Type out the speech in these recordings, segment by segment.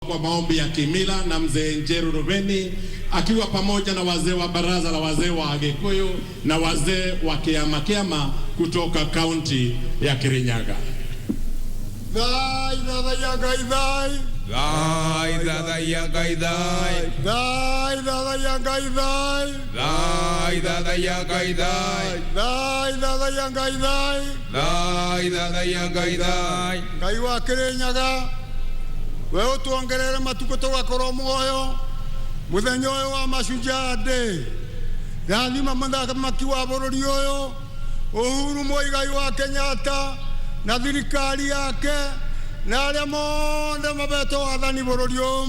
Kwa maombi ya kimila na mzee Njeru Rubeni akiwa pamoja na wazee wa baraza la wazee wa Agikuyu na wazee wa Kiama kutoka kaunti ya Kirinyaga. Dai dada ya gaidai, dai dada ya gaidai, dai dada ya gaidai, dai dada ya gaidai, dai dada ya gaidai, dai dada ya gaidai. Kaiwa Kirinyaga, wewe tuongerere matuko tugakorwo muoyo muthenya uyu wa Mashujaa Day. Rathima mũthamaki wa bũrũri ũyũ Uhuru Muigai wa Kenyatta na thirikari yake na arĩa mothe mabetwo wathani bũrũri ũyũ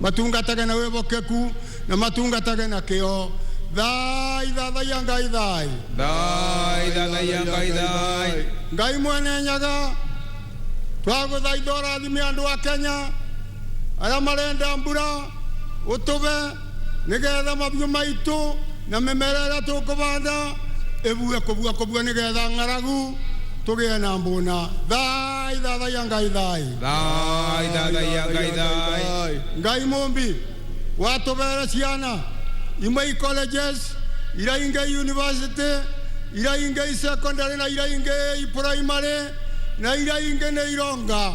matungatage na wĩhokeku na matungatage na kĩo. Thai thai ya Ngai thai, thai thai ya Ngai thai. Ngai mwene Nyaga twagũthaitha ũrathime andũ a Kenya arĩa marenda mbura ũtũbe nĩgetha mabiũ maitũ na mĩmera ĩrĩa tũkũbanda ĩbue kũbua nĩgetha ng'aragu tũgĩe na mbũna. Thai thai ya Ngai thai, thai thai ya Ngai thai. Ngai mũmbi watũbere ciana imwe colleges ira ingĩ university ira ingĩ secondary na ira ingĩ primary na ira ingĩ nĩ ironga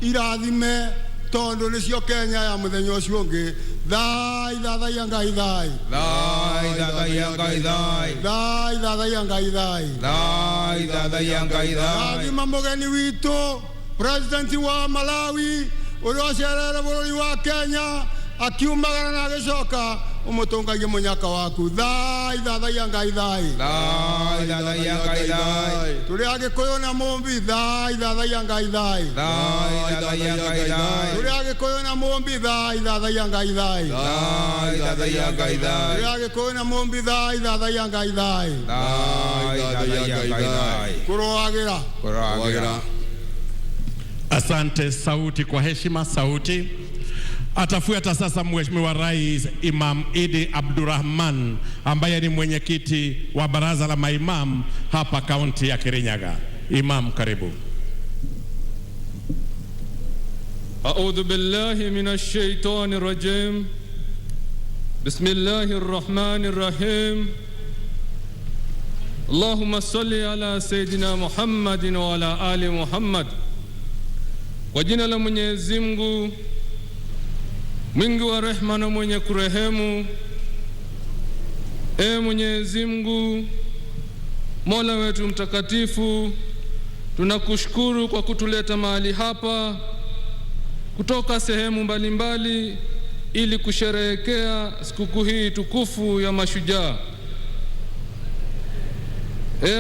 irathime tondu nicio Kenya ya muthenya ucio ungi. Thai thai ya Ngai thai, thai thai ya Ngai thai, thai thai ya Ngai thai, thai thai ya Ngai thai. Rathima mugeni witu president wa Malawi uria ucerere bũrũri wa Kenya akiumagara na agĩcoka umutungagie munyaka waku. Thai thai ya Ngai thai, thai thai ya Ngai thai. Turi Agikuyu na Mumbi thai thai ya Ngai thai, thai thai ya Ngai thai. Turi Agikuyu na Mumbi thai thai ya Ngai thai, thai thai ya Ngai thai. Turi Agikuyu na Mumbi thai thai ya Ngai thai, thai thai ya Ngai thai. Kuroagira. Asante. Sauti kwa heshima, sauti. Atafuata sasa Mheshimiwa Rais Imam Idi Abdurrahman ambaye ni mwenyekiti wa baraza la maimam hapa kaunti ya Kirinyaga. Imam, karibu. A'udhu billahi minash shaitani rajim. Bismillahir rahmanir rahim. Allahumma salli ala Sayyidina Muhammadin wa ala ali Muhammad. Kwa jina la Mwenyezi Mungu mwingi wa rehema na mwenye kurehemu. Mwenyezi Mungu Mola wetu mtakatifu, tunakushukuru kwa kutuleta mahali hapa kutoka sehemu mbalimbali ili kusherehekea sikukuu hii tukufu ya mashujaa.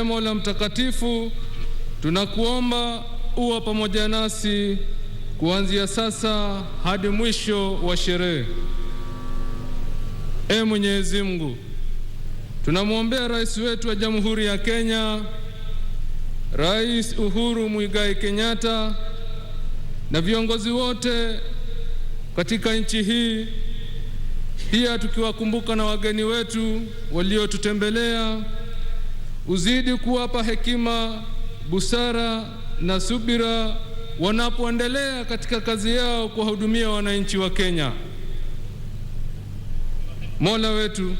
Mola mtakatifu, tunakuomba uwe pamoja nasi kuanzia sasa hadi mwisho wa sherehe. Mwenyezi Mungu, tunamwombea rais wetu wa Jamhuri ya Kenya, Rais Uhuru Muigai Kenyatta, na viongozi wote katika nchi hii, pia tukiwakumbuka na wageni wetu waliotutembelea. Uzidi kuwapa hekima, busara na subira wanapoendelea katika kazi yao kuwahudumia wananchi wa Kenya. Mola wetu,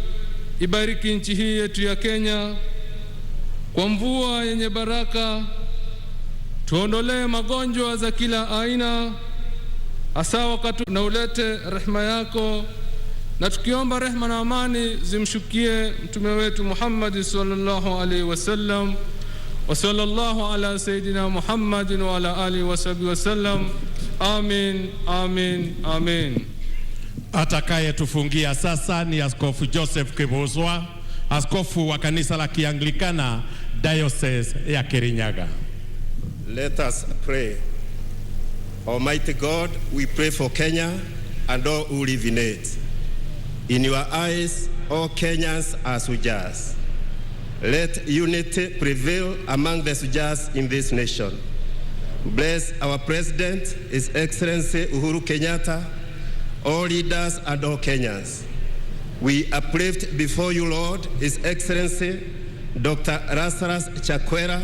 ibariki nchi hii yetu ya Kenya kwa mvua yenye baraka, tuondolee magonjwa za kila aina, hasa wakati na ulete rehema yako, na tukiomba rehema na amani zimshukie mtume wetu Muhammad sallallahu alaihi wasallam. Wa sallallahu ala Sayyidina Muhammadin wa ala alihi wa sahbihi wasallam. Amin, amin, amin. Atakaye tufungia sasa ni Askofu Joseph Kibuzwa, askofu wa kanisa la Kianglikana Diocese ya Kirinyaga. Let us pray. Almighty God, we pray for Kenya and all who live in it. In your eyes, all Kenyans are Sujas. Let unity prevail among the Sujas in this nation. Bless our President, His Excellency Uhuru Kenyatta, all leaders and all Kenyans. We uplift before you, Lord, His Excellency Dr. Lazarus Chakwera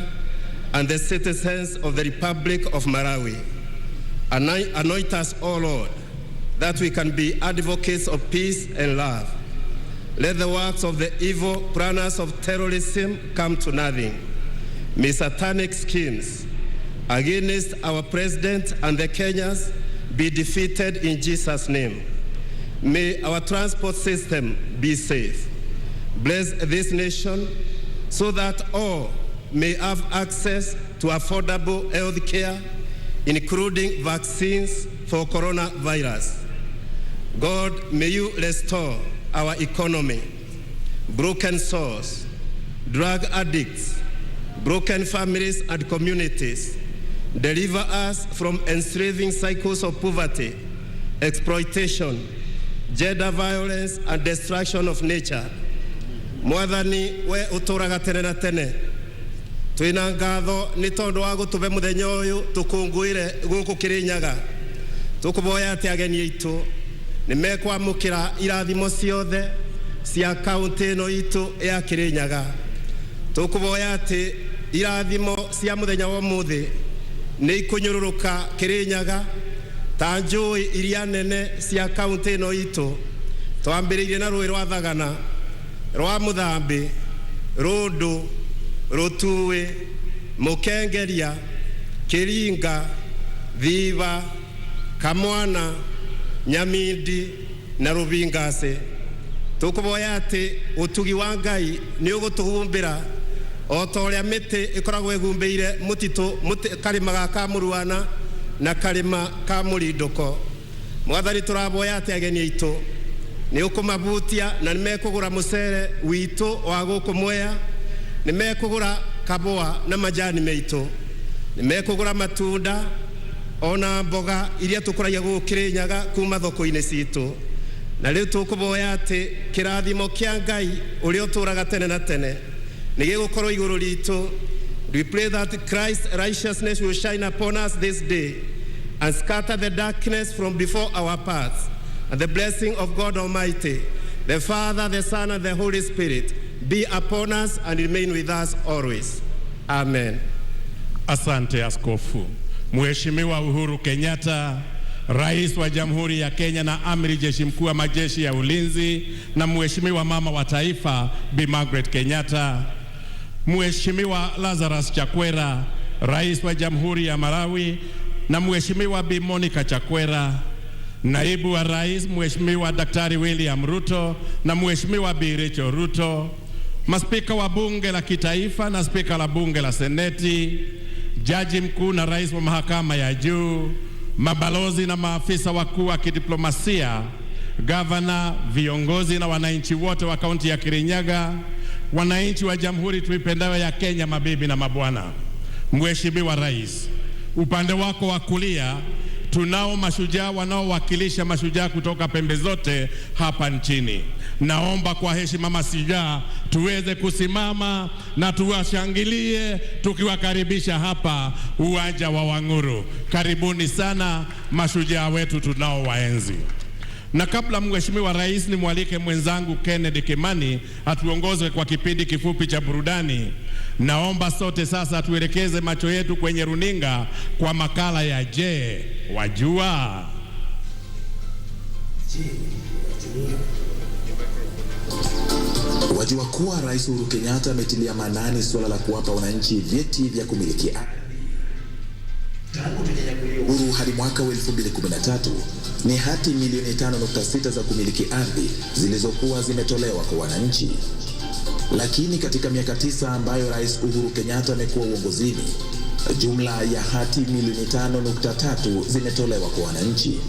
and the citizens of the Republic of Malawi. Anoint us, O Lord, that we can be advocates of peace and love. Let the works of the evil planners of terrorism come to nothing. May satanic schemes against our president and the Kenyans be defeated in Jesus' name. May our transport system be safe. Bless this nation so that all may have access to affordable health care, including vaccines for coronavirus. God, may you restore our economy. Broken souls, drug addicts, broken families and communities. Deliver us from enslaving cycles of poverty, exploitation, gender violence, and destruction of nature. Mwathani we uturaga tene na tene. Twina ngatho ni tondu wa gutuve muthenya uyu tukunguire guku Kirinyaga. Tukuboya ati ageni aitu ni mekwamukira irathimo ciothe cia kaunti ino itu ya Kirinyaga. Tukuboya ati irathimo cia muthenya wa muthi ni ikunyururuka Kirinyaga ta njui iria nene cia kaunti ino itu. Twambiririe na rui rwa Thagana, rwa Muthambi, Rundu, Rutui, Mukengeria, Kiringa, Thiva, Kamwana, Nyamindi na Rubingase. Tukuboya ati utugi wa Ngai ni ugutuhumbira o ta uria miti ikoragwo igumbeire mutitu karima ga kamuruana na karima ka murinduko. Mwathani turaboya ati ageni aitu ni ukumabutia na nimekugura mucere witu wa guku Mwea, nimekugura kaboa na majani meitu, nimekugura matunda ona mboga iria tukuragia guku Kirinyaga kuma thoko-ini citu. Na riu tukuboya ati kirathimo kia Ngai uria uturaga tene na tene ni gigukorwo iguru ritu. We pray that Christ's righteousness will shine upon us this day and scatter the darkness from before our paths. And the blessing of God Almighty, the Father, the Son, and the Holy Spirit be upon us and remain with us always. Amen. Asante Askofu. Mheshimiwa Uhuru Kenyatta, Rais wa Jamhuri ya Kenya na Amiri Jeshi Mkuu wa Majeshi ya Ulinzi, na Mheshimiwa Mama wa Taifa Bi Margaret Kenyatta, Mheshimiwa Lazarus Chakwera, Rais wa Jamhuri ya Malawi, na Mheshimiwa Bi Monica Chakwera, Naibu wa Rais Mheshimiwa Daktari William Ruto na Mheshimiwa Bi Rachel Ruto, maspika wa Bunge la Kitaifa na spika la Bunge la Seneti, Jaji Mkuu na Rais wa Mahakama ya Juu, mabalozi na maafisa wakuu wa kidiplomasia, gavana, viongozi na wananchi wote wa kaunti ya Kirinyaga, wananchi wa Jamhuri tuipendayo ya Kenya, mabibi na mabwana. Mheshimiwa Rais, upande wako wa kulia tunao mashujaa wanaowakilisha mashujaa kutoka pembe zote hapa nchini. Naomba kwa heshima mashujaa tuweze kusimama na tuwashangilie tukiwakaribisha hapa uwanja wa Wang'Uru. Karibuni sana mashujaa wetu tunao waenzi. Na kabla Mheshimiwa Rais, ni mwalike mwenzangu Kennedy Kimani atuongoze kwa kipindi kifupi cha burudani. Naomba sote sasa tuelekeze macho yetu kwenye runinga kwa makala ya Je, Wajua? Wajua kuwa Rais Uhuru Kenyatta ametilia maanani suala la kuwapa wananchi vyeti vya kumiliki ardhi. Tangu tunyanyakuliwa uhuru hadi mwaka wa 2013 ni hati milioni 5.6 za kumiliki ardhi zilizokuwa zimetolewa kwa wananchi. Lakini katika miaka 9 ambayo Rais Uhuru Kenyatta amekuwa uongozini, jumla ya hati milioni 5.3 zimetolewa kwa wananchi.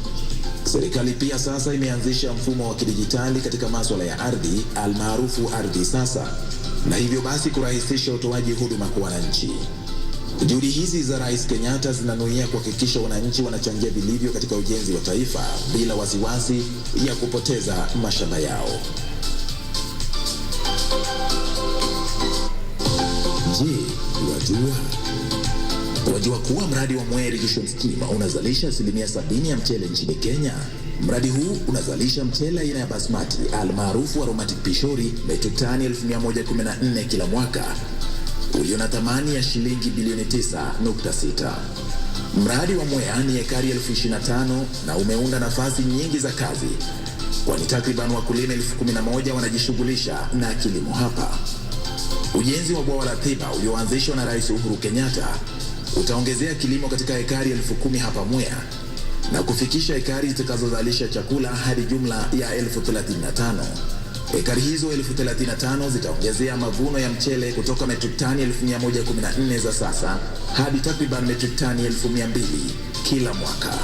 Serikali pia sasa imeanzisha mfumo wa kidijitali katika masuala ya ardhi almaarufu Ardhi Sasa, na hivyo basi kurahisisha utoaji huduma kwa wananchi. Juhudi hizi za Rais Kenyatta zinanuia kuhakikisha wananchi wanachangia vilivyo katika ujenzi wa taifa bila wasiwasi ya kupoteza mashamba yao. Je, wajua? Wajua kuwa mradi wa Mwea Irrigation Scheme unazalisha 70% ya mchele nchini Kenya? Mradi huu unazalisha mchele aina ya basmati almaarufu aromatic pishori metric tani 1114 kila mwaka, ulio na thamani ya shilingi bilioni 9.6. Mradi wa Mwea ni ekari 25,000 na umeunda nafasi nyingi za kazi, kwani takriban wakulima 11,000 wanajishughulisha na kilimo hapa. Ujenzi wa bwawa la Thiba ulioanzishwa na Rais Uhuru Kenyatta utaongezea kilimo katika ekari 10,000 hapa Mwea na kufikisha ekari zitakazozalisha chakula hadi jumla ya 35,000. Ekari hizo 35,000 zitaongezea mavuno ya mchele kutoka metric tani 1,114 za sasa hadi takriban metric tani 200,000 kila mwaka.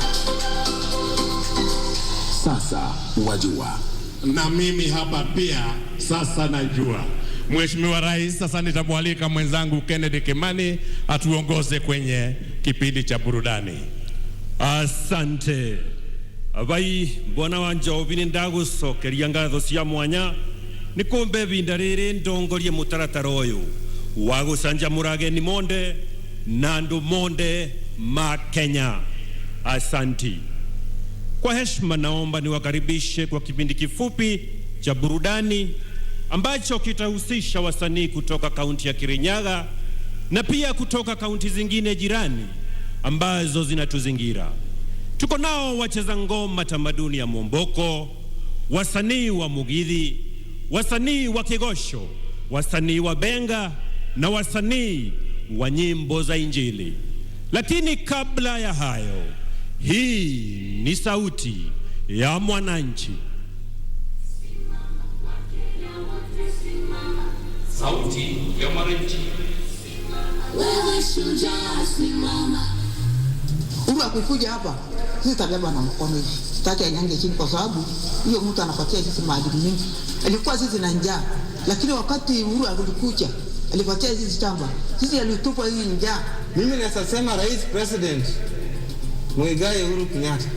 Sasa wajua. Na mimi hapa pia sasa najua. Mheshimiwa Rais, sasa nitamwalika mwenzangu Kennedy Kimani atuongoze kwenye kipindi cha burudani. Asante. Abai mbona wanjobini ndagucokeria ngatho cia mwanya nikumbe binda riri ndongorie mutaratara uyu wa gucanjamura ageni monde na andu monde ma Kenya. Asanti. Kwa heshima naomba niwakaribishe kwa kipindi kifupi cha burudani ambacho kitahusisha wasanii kutoka kaunti ya Kirinyaga na pia kutoka kaunti zingine jirani ambazo zinatuzingira. Tuko nao wacheza ngoma tamaduni ya Momboko, wasanii wa Mugithi, wasanii wa Kigosho, wasanii wa Benga na wasanii wa nyimbo za Injili. Lakini kabla ya hayo, hii ni sauti ya mwananchi. Sauti ya mwananchi. Wewe shujaa simama. Uru akikuja hapa, sisi tabeba na mkono hivi. Sitaki anyange chini kwa sababu hiyo mtu anapatia sisi maadili mingi. Alikuwa sisi na njaa, lakini wakati Uru alikuja, alipatia sisi shamba. Sisi alitupa hii njaa. Mimi nasema Rais President Muigai Uhuru Kenyatta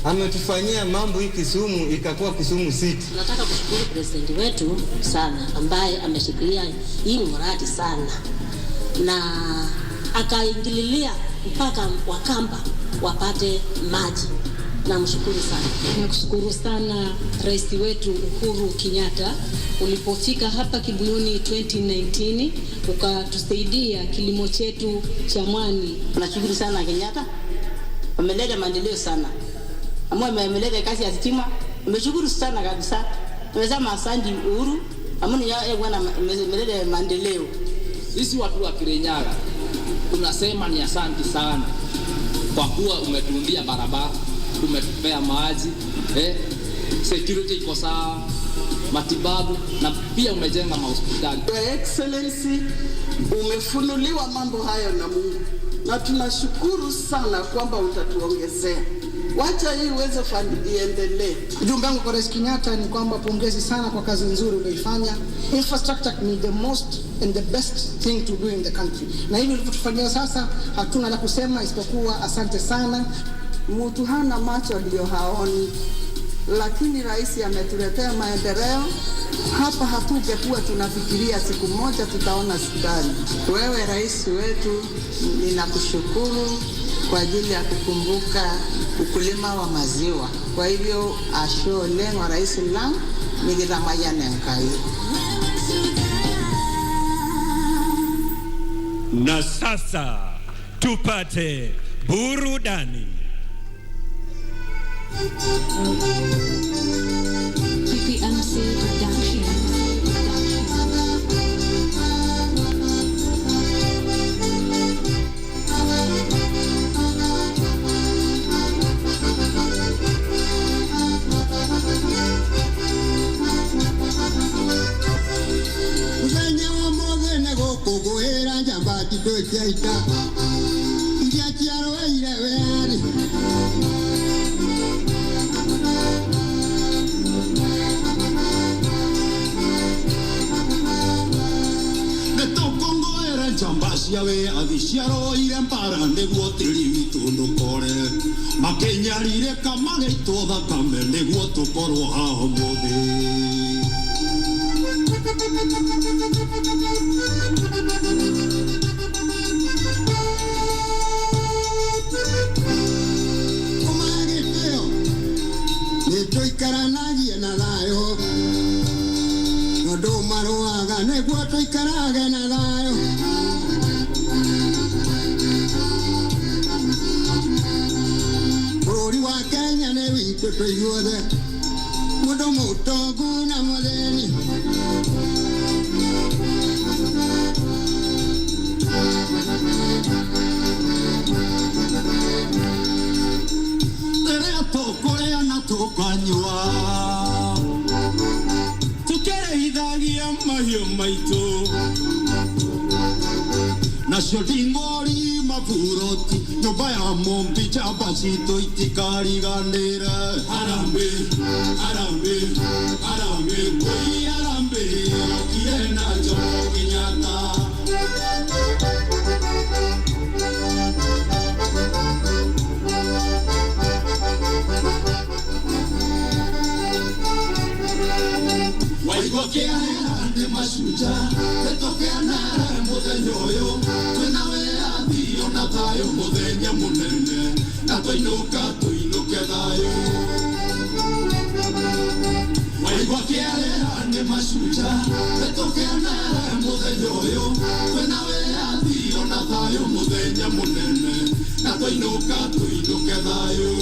ametufanyia mambo hii Kisumu ikakuwa Kisumu City. Nataka kushukuru president wetu sana ambaye ameshikilia hii mradi sana na akaingililia mpaka Wakamba wapate maji. Namshukuru sana. Nakushukuru sana Rais wetu Uhuru Kenyatta, ulipofika hapa Kibuyuni 2019 ukatusaidia kilimo chetu cha mwani. Nashukuru sana Kenyatta. Ameleta maendeleo sana. Ameleta kazi ya stima. Nimeshukuru sana kabisa. Nimesema asante Uhuru. Yeye bwana ameleta maendeleo. Sisi watu wa Kirinyaga tunasema ni asante sana kwa kuwa umetuundia barabara, umetupea maji, security iko sawa, matibabu na pia umejenga mahospitali. Your Excellency, umefunuliwa mambo hayo na Mungu na tunashukuru sana kwamba utatuongezea. Wacha hii uweze iendelee. Ujumbe wangu kwa Rais Kenyatta ni kwamba pongezi sana kwa kazi nzuri uliyoifanya. Infrastructure ni the most and the best thing to do in the country. Na hivi ulivyotufanyia sasa hatuna la kusema isipokuwa asante sana. Mtu hana macho ndio haoni, lakini rais ametuletea maendeleo. Hapa hatungekuwa tunafikiria siku moja tutaona sukari. Wewe rais wetu, ninakushukuru kwa ajili ya kukumbuka ukulima wa maziwa. Kwa hivyo ashole wa rais lang nigitamaya nenkai. Na sasa tupate burudani. PPMC Production. Yawe adiciaro iren para neguo tiri witu ndukore makenyarire kamage itotha kame neguo tukorwo haho muthi kumagiteo nituikaranagie na thayo nondu maruaga neguo tuikarage na thayo pepe yuade mudo mutongu na moleni tere tokore na tokanywa tukere hidagia mahio maito na shodingori mapuroti nyumba ya mombi chapasito itikariganira arambe arambe arambe koi arambe kirena Kenyatta waigokea ande mashuja tetokea nara mudenyoyo twenawe athio na thayo muthenya munene na twinuka tuinuke thayo waigokea ande mashuja tetokea nara mudenyoyo twenawe athio na thayo muthenya munene na twinuka tuinuke thayo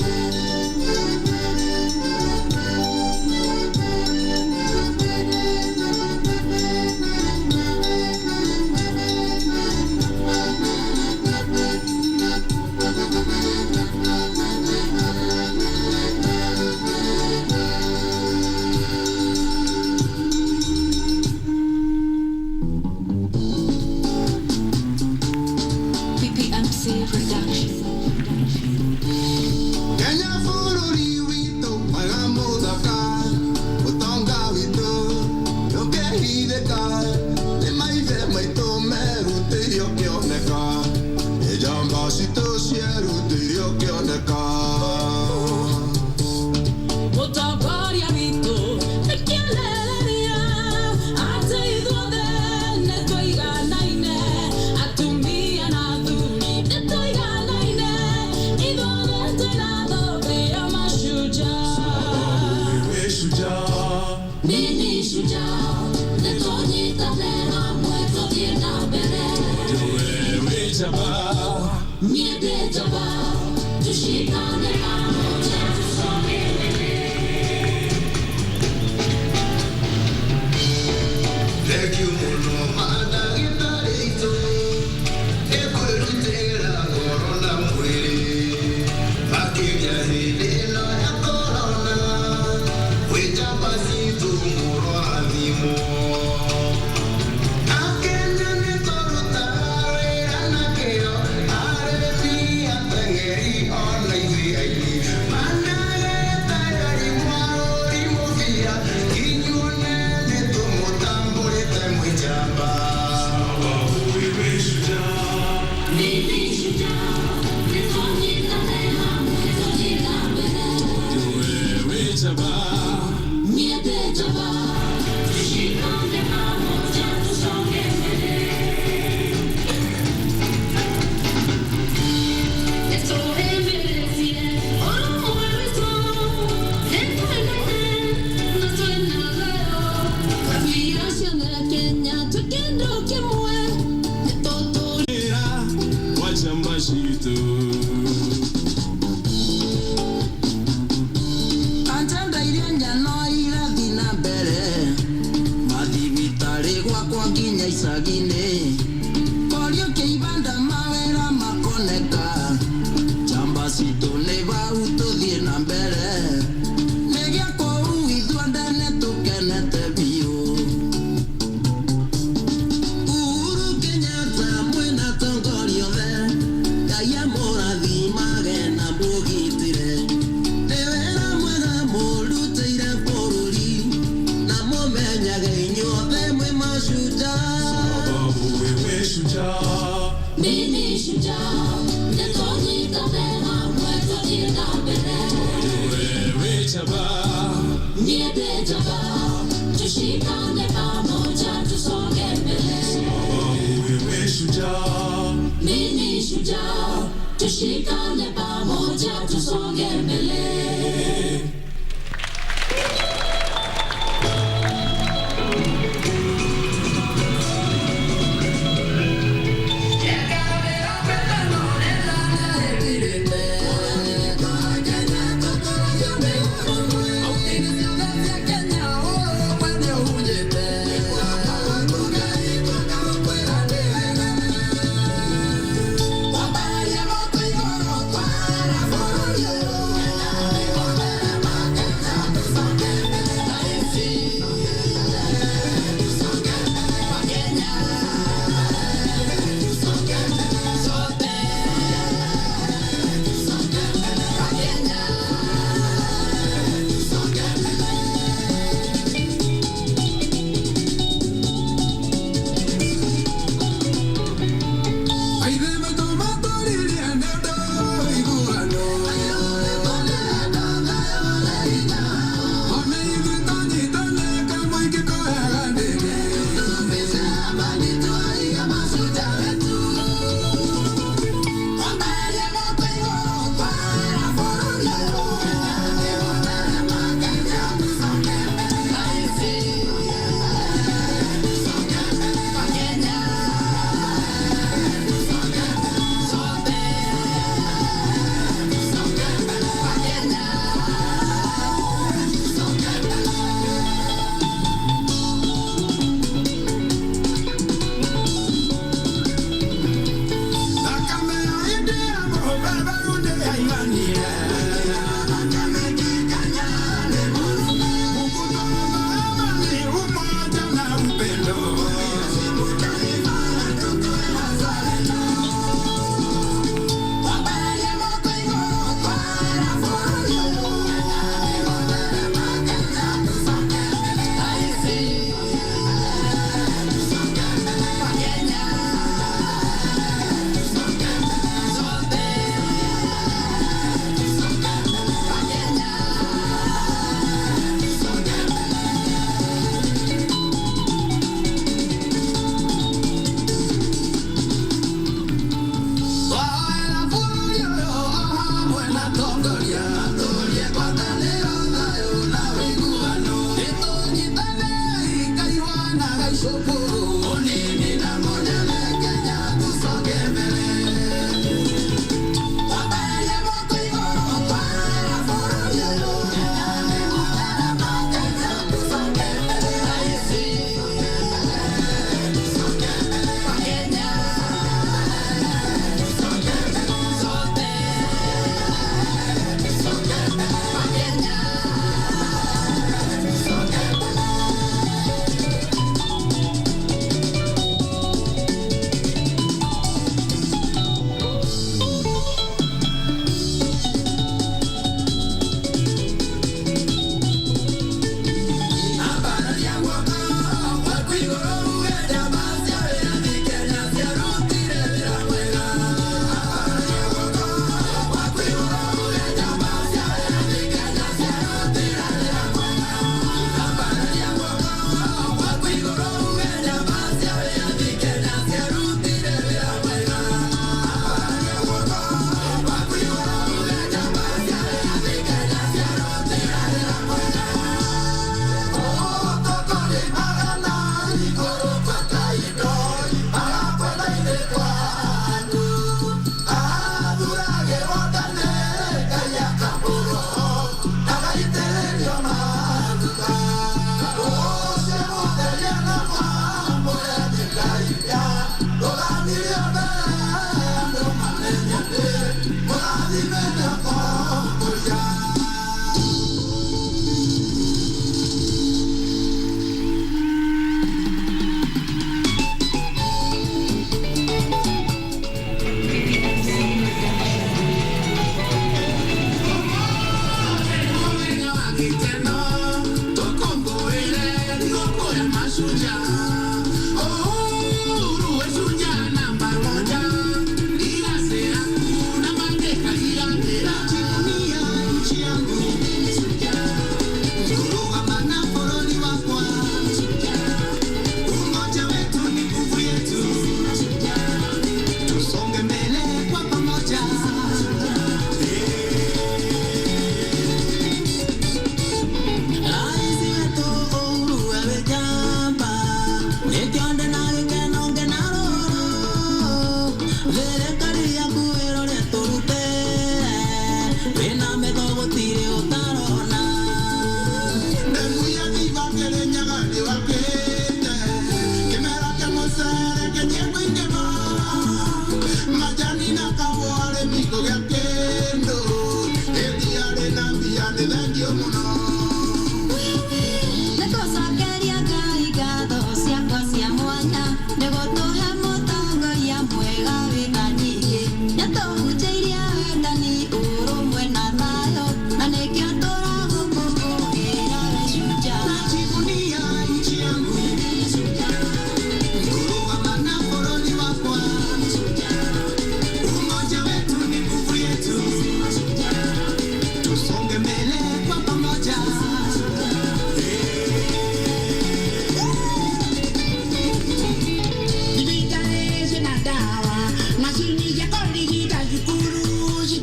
tushikane pamoja tusonge mbele.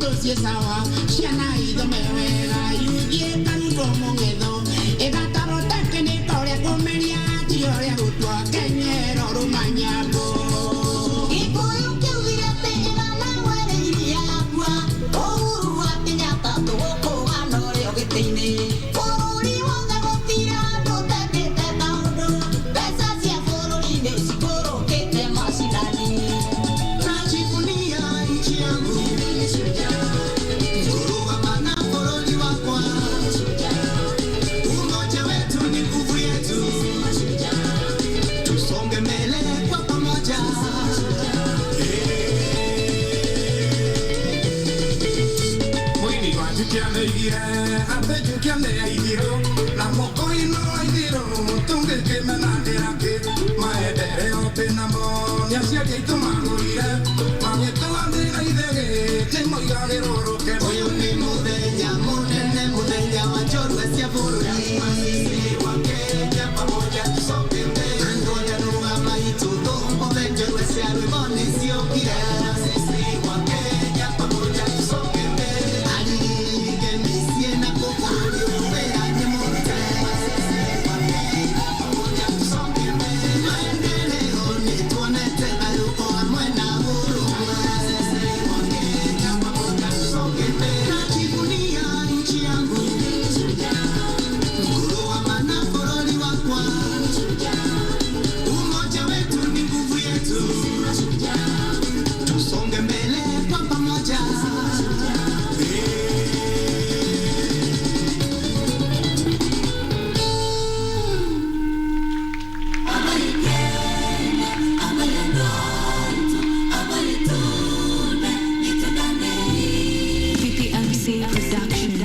tutosie sawa ciana ithomewega yuthie karutwo mũng'etho ĩgataroteke nĩ torĩa kũmeria ti ũrĩa gũtua kenyero rũmanyambo Gĩkũyũ kĩugire atĩ ĩgana mwereire yakua Uhuru wa Kenyatta tũgũkũgana ũrĩo gĩtĩ-inĩ bũrũri wothe gũtirĩ andũ ũtekĩte maũndũ mbeca cia bũrũri-inĩ cikũrũkĩte macinani najivunia nchi yangu kurugama na bũrũri wakwa umoja wetu ni nguvu yetu tusonge mbele kwa pamoja mwini wajukianĩigire atejukianĩaithiro na moko-ino aithiro tũngĩkĩmenanĩrake maendereo tĩnamo nĩaciaria itũmagũrire magĩtũathĩra ithegĩ nĩmoigagĩrwo rũke ũyũ nĩ mũthenya mũnene mũthenya wa njorua cia bũrũri wa Kenya pamoja tusonge mbele ngoja rugama itũtũ mbothe njorua cia rwĩmbo nĩciokire sisi wa Kenya pamoja tusonge mbele alige mĩciĩ na kũbũrũri wĩra nĩ mũrute sisi wa Kenya pamoja tusonge mbele maendeleo nĩtuonete thayũ hamwe na huruma sisi wa Kenya pamoja tusonge mbele najivunia nchi yangu kuruama na bũrũri wakwa umoja wetu ni nguvu yetu tusonge mbele kwa pamoja PPMC Production.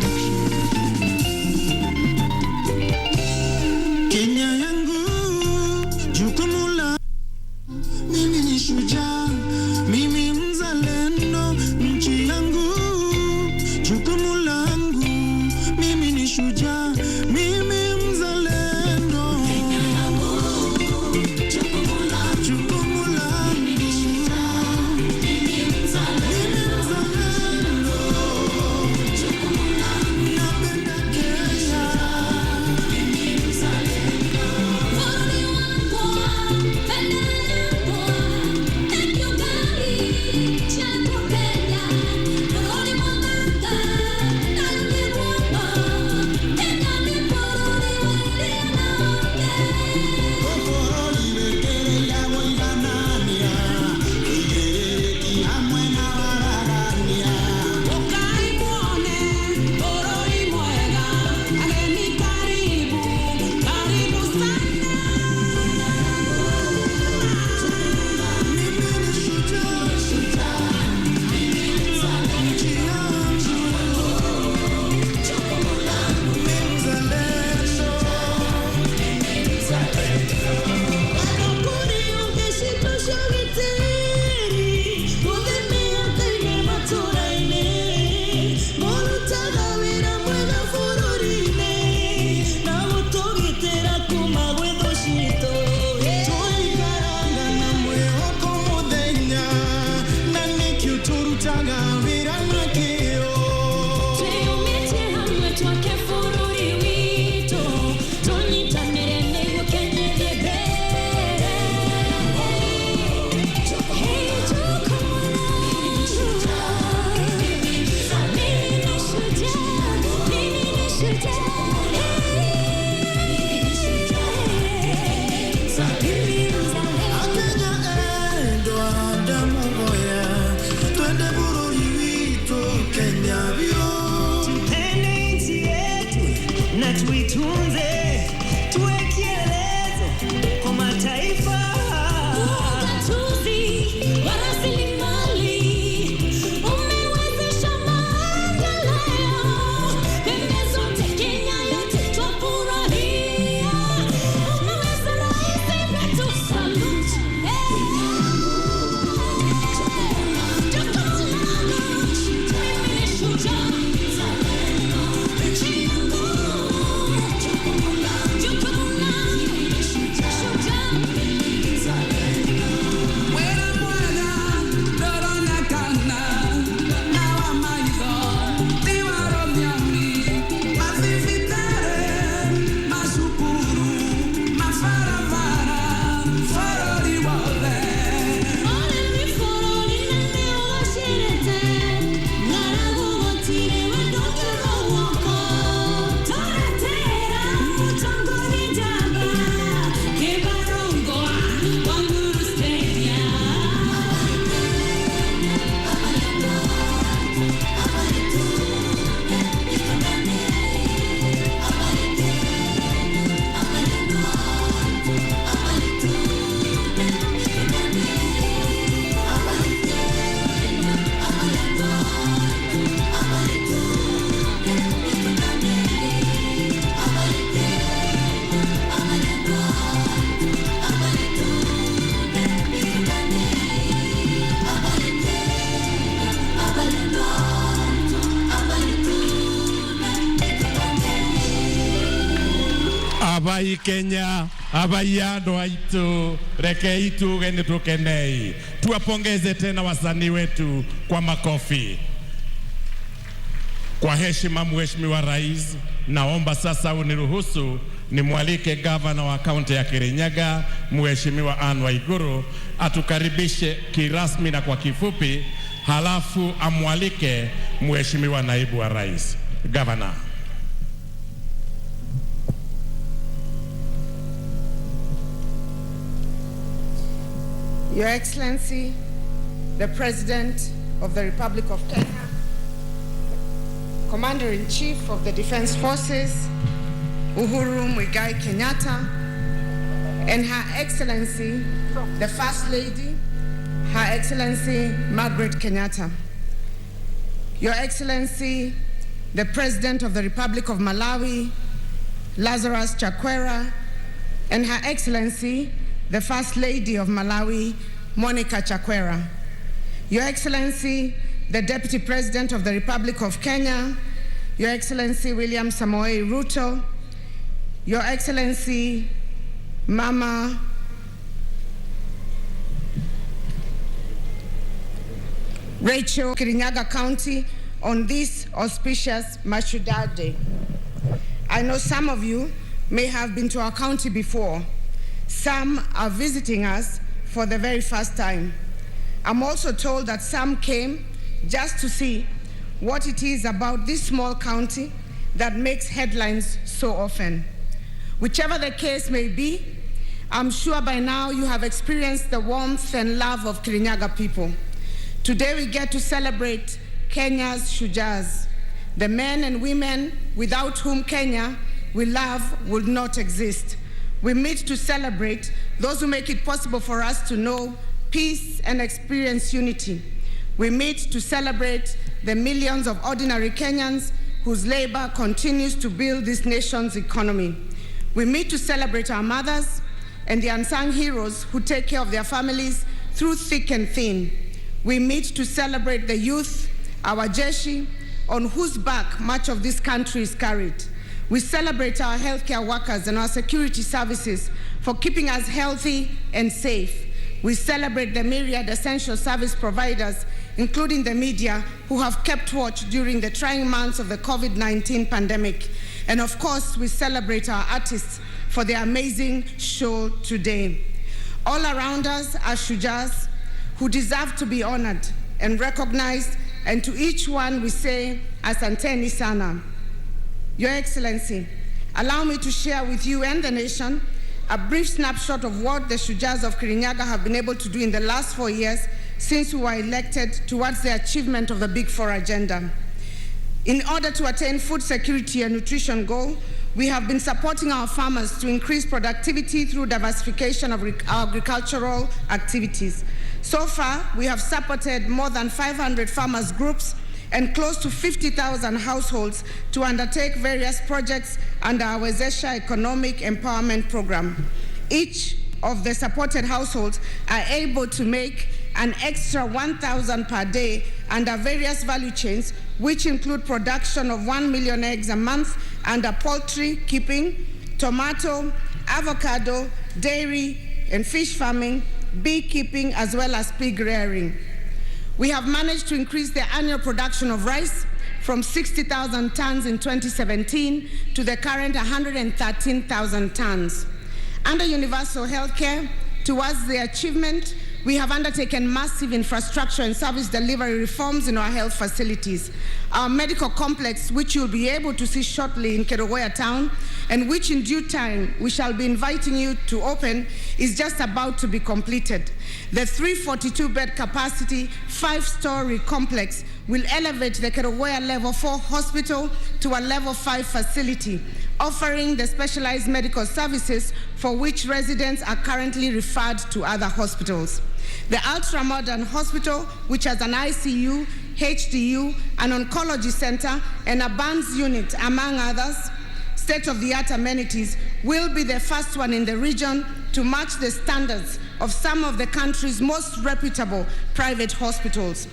Kenya yangu jukumu la mimi ni shujaa mimi mzalendo nchi yangu jukumu langu mimi ni shujaa mimi mzalendo Kenya yangu jukumu langu mimi mzalendo jukumu langu napenda Kenya Twende bururi abai Kenya, abai ando aitu, reke itu geni tukenei. Tuwapongeze tena wasanii wetu kwa makofi. Kwa heshima Mheshimiwa Rais, naomba sasa uniruhusu nimwalike gavana wa kaunti ya Kirinyaga, Mheshimiwa Wang'Uru, atukaribishe kirasmi na kwa kifupi, halafu amwalike Mheshimiwa naibu wa rais. Gavana. Your Excellency, the President of the Republic of Kenya, Commander-in-Chief of the Defense Forces, Uhuru Muigai Kenyatta, and Her Excellency, the First Lady, Her Excellency Margaret Kenyatta. Your Excellency, the President of the Republic of Malawi, Lazarus Chakwera, and Her Excellency, the First Lady of Malawi, Monica Chakwera. Your Excellency, the Deputy President of the Republic of Kenya, Your Excellency William Samoei Ruto, Your Excellency Mama Rachel, Kirinyaga County, on this auspicious Mashujaa Day. I know some of you may have been to our county before. Some are visiting us for the very first time. I'm also told that some came just to see what it is about this small county that makes headlines so often. Whichever the case may be, I'm sure by now you have experienced the warmth and love of Kirinyaga people. Today we get to celebrate Kenya's Shujaas, the men and women without whom Kenya we love would not exist. We meet to celebrate those who make it possible for us to know peace and experience unity. We meet to celebrate the millions of ordinary Kenyans whose labor continues to build this nation's economy. We meet to celebrate our mothers and the unsung heroes who take care of their families through thick and thin. We meet to celebrate the youth, our Jeshi, on whose back much of this country is carried. We celebrate our healthcare workers and our security services for keeping us healthy and safe. We celebrate the myriad essential service providers, including the media, who have kept watch during the trying months of the COVID-19 pandemic. And of course, we celebrate our artists for their amazing show today. All around us are Shujaas who deserve to be honored and recognized, and to each one we say, Asanteni sana. Your Excellency, allow me to share with you and the nation a brief snapshot of what the Shujaas of Kirinyaga have been able to do in the last 4 years since we were elected towards the achievement of the Big Four agenda. In order to attain food security and nutrition goal, we have been supporting our farmers to increase productivity through diversification of agricultural activities. So far, we have supported more than 500 farmers groups and close to 50,000 households to undertake various projects under our Wezesha Economic Empowerment Program. Each of the supported households are able to make an extra 1,000 per day under various value chains, which include production of 1 million eggs a month under poultry keeping, tomato, avocado, dairy and fish farming, beekeeping, as well as pig rearing. We have managed to increase the annual production of rice from 60,000 tons in 2017 to the current 113,000 tons. Under universal healthcare, towards the achievement, we have undertaken massive infrastructure and service delivery reforms in our health facilities. Our medical complex, which you'll be able to see shortly in Kerugoya town, and which in due time we shall be inviting you to open, is just about to be completed. The 342-bed capacity, 5-story complex will elevate the Kerugoya Level 4 hospital to a Level 5 facility, offering the specialized medical services for which residents are currently referred to other hospitals. The ultra-modern hospital, which has an ICU, HDU, an oncology center, and a burns unit, among others, state-of-the-art amenities, will be the first one in the region to match the standards of some of the country's most reputable private hospitals.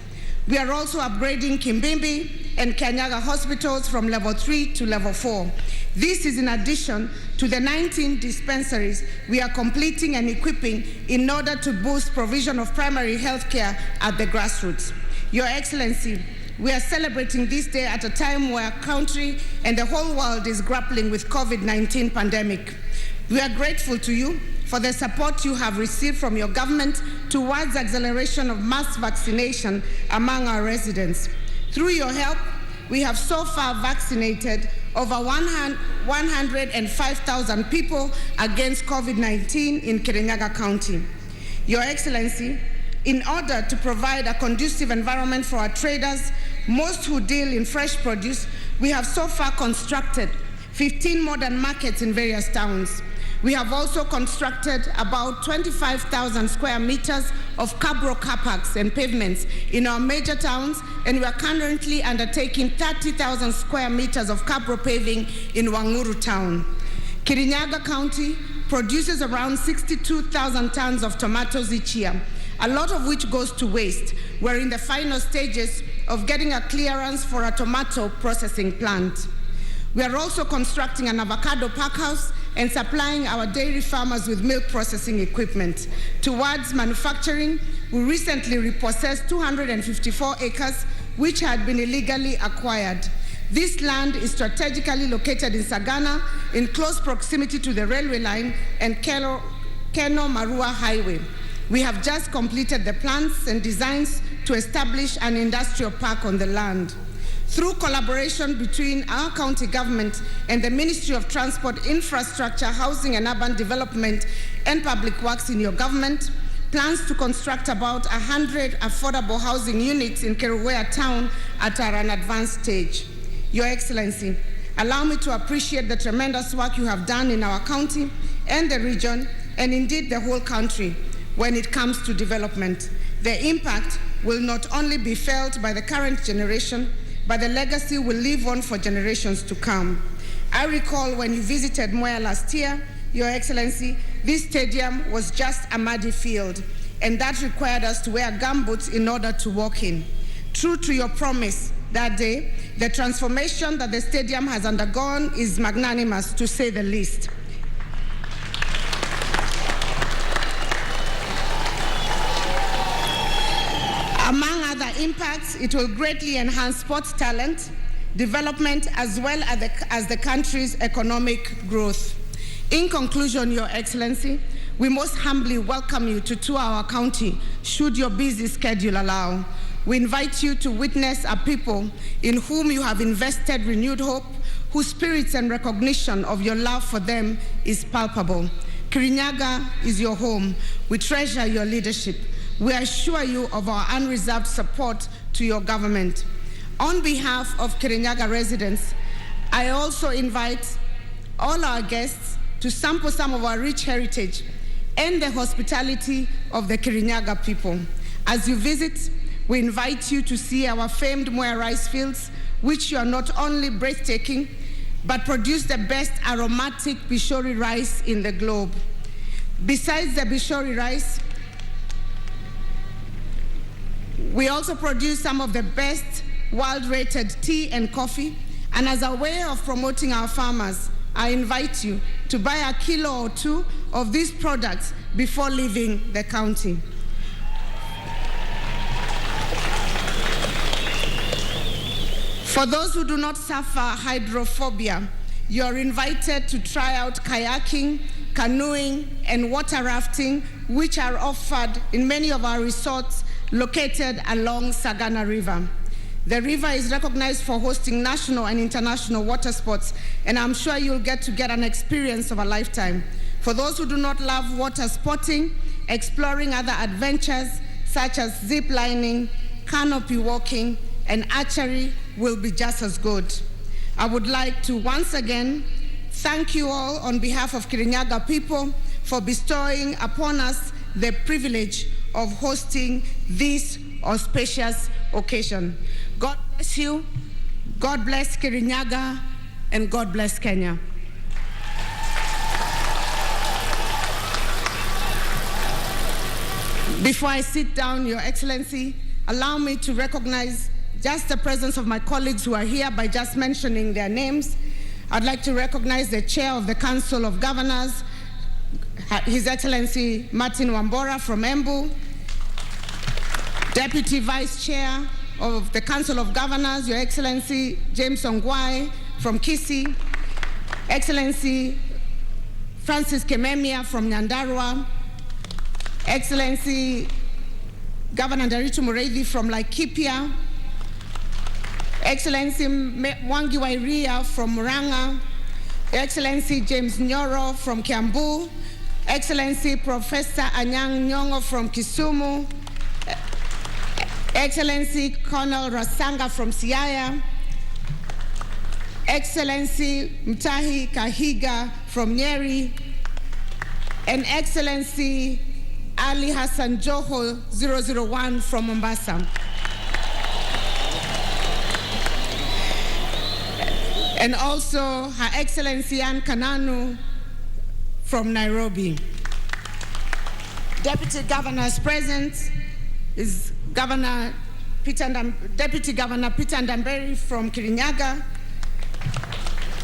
We are also upgrading Kimbimbi, and Kirinyaga hospitals from level 3 to level 4. This is in addition to the 19 dispensaries we are completing and equipping in order to boost provision of primary health care at the grassroots. Your Excellency, we are celebrating this day at a time where our country and the whole world is grappling with COVID-19 pandemic. We are grateful to you for the support you have received from your government towards acceleration of mass vaccination among our residents. Through your help, we have so far vaccinated over 105,000 people against COVID-19 in Kirinyaga County. Your Excellency, in order to provide a conducive environment for our traders, most who deal in fresh produce, we have so far constructed 15 modern markets in various towns. We have also constructed about 25,000 square meters of cabro car parks and pavements in our major towns, and we are currently undertaking 30,000 square meters of cabro paving in Wang'Uru town. Kirinyaga County produces around 62,000 tons of tomatoes each year, a lot of which goes to waste. We're in the final stages of getting a clearance for a tomato processing plant. We are also constructing an avocado pack house and supplying our dairy farmers with milk processing equipment. Towards manufacturing, we recently repossessed 254 acres which had been illegally acquired. This land is strategically located in Sagana in close proximity to the railway line and Keno-Marua Highway. We have just completed the plans and designs to establish an industrial park on the land. Through collaboration between our county government and the Ministry of Transport, Infrastructure, Housing and Urban Development and Public Works in your government, plans to construct about 100 affordable housing units in Kerugoya town are at an advanced stage. Your Excellency, allow me to appreciate the tremendous work you have done in our county and the region, and indeed the whole country, when it comes to development. The impact will not only be felt by the current generation, but the legacy will live on for generations to come. I recall when you visited Moya last year, Your Excellency, this stadium was just a muddy field, and that required us to wear gumboots in order to walk in. True to your promise that day, the transformation that the stadium has undergone is magnanimous, to say the least. Among other impacts, it will greatly enhance sports talent, development, as well as the country's economic growth. In conclusion, Your Excellency, we most humbly welcome you to tour our county, should your busy schedule allow. We invite you to witness a people in whom you have invested renewed hope, whose spirits and recognition of your love for them is palpable. Kirinyaga is your home. We treasure your leadership. We assure you of our unreserved support to your government. On behalf of Kirinyaga residents, I also invite all our guests to sample some of our rich heritage and the hospitality of the Kirinyaga people. As you visit, we invite you to see our famed Moya rice fields, which are not only breathtaking, but produce the best aromatic Bishori rice in the globe. Besides the Bishori rice, we also produce some of the best world-rated tea and coffee. And as a way of promoting our farmers, I invite you to buy a kilo or two of these products before leaving the county. For those who do not suffer hydrophobia, you are invited to try out kayaking, canoeing, and water rafting, which are offered in many of our resorts located along Sagana River. The river is recognized for hosting national and international water sports, and I'm sure you'll get an experience of a lifetime. For those who do not love water sporting, exploring other adventures such as zip lining, canopy walking, and archery will be just as good. I would like to once again thank you all on behalf of Kirinyaga people for bestowing upon us the privilege of hosting this auspicious occasion. God bless you, God bless Kirinyaga, and God bless Kenya. Before I sit down, Your Excellency, allow me to recognize just the presence of my colleagues who are here by just mentioning their names. I'd like to recognize the Chair of the Council of Governors, His Excellency Martin Wambora from Embu, Deputy Vice Chair of the Council of Governors, Your Excellency James Ongwai from Kisii, Excellency Francis Kememia from Nyandarua, Excellency Governor Nderitu Mureithi from Laikipia, Excellency Mwangi Wairia from Murang'a, Excellency James Nyoro from Kiambu, Excellency Professor Anyang' Nyong'o from Kisumu, Excellency Colonel Rasanga from Siaya, Excellency Mtahi Kahiga from Nyeri, and Excellency Ali Hassan Joho 001 from Mombasa. And also Her Excellency Anne Kananu from Nairobi. Deputy Governors present is Deputy Governor Peter Ndamberi from Kirinyaga,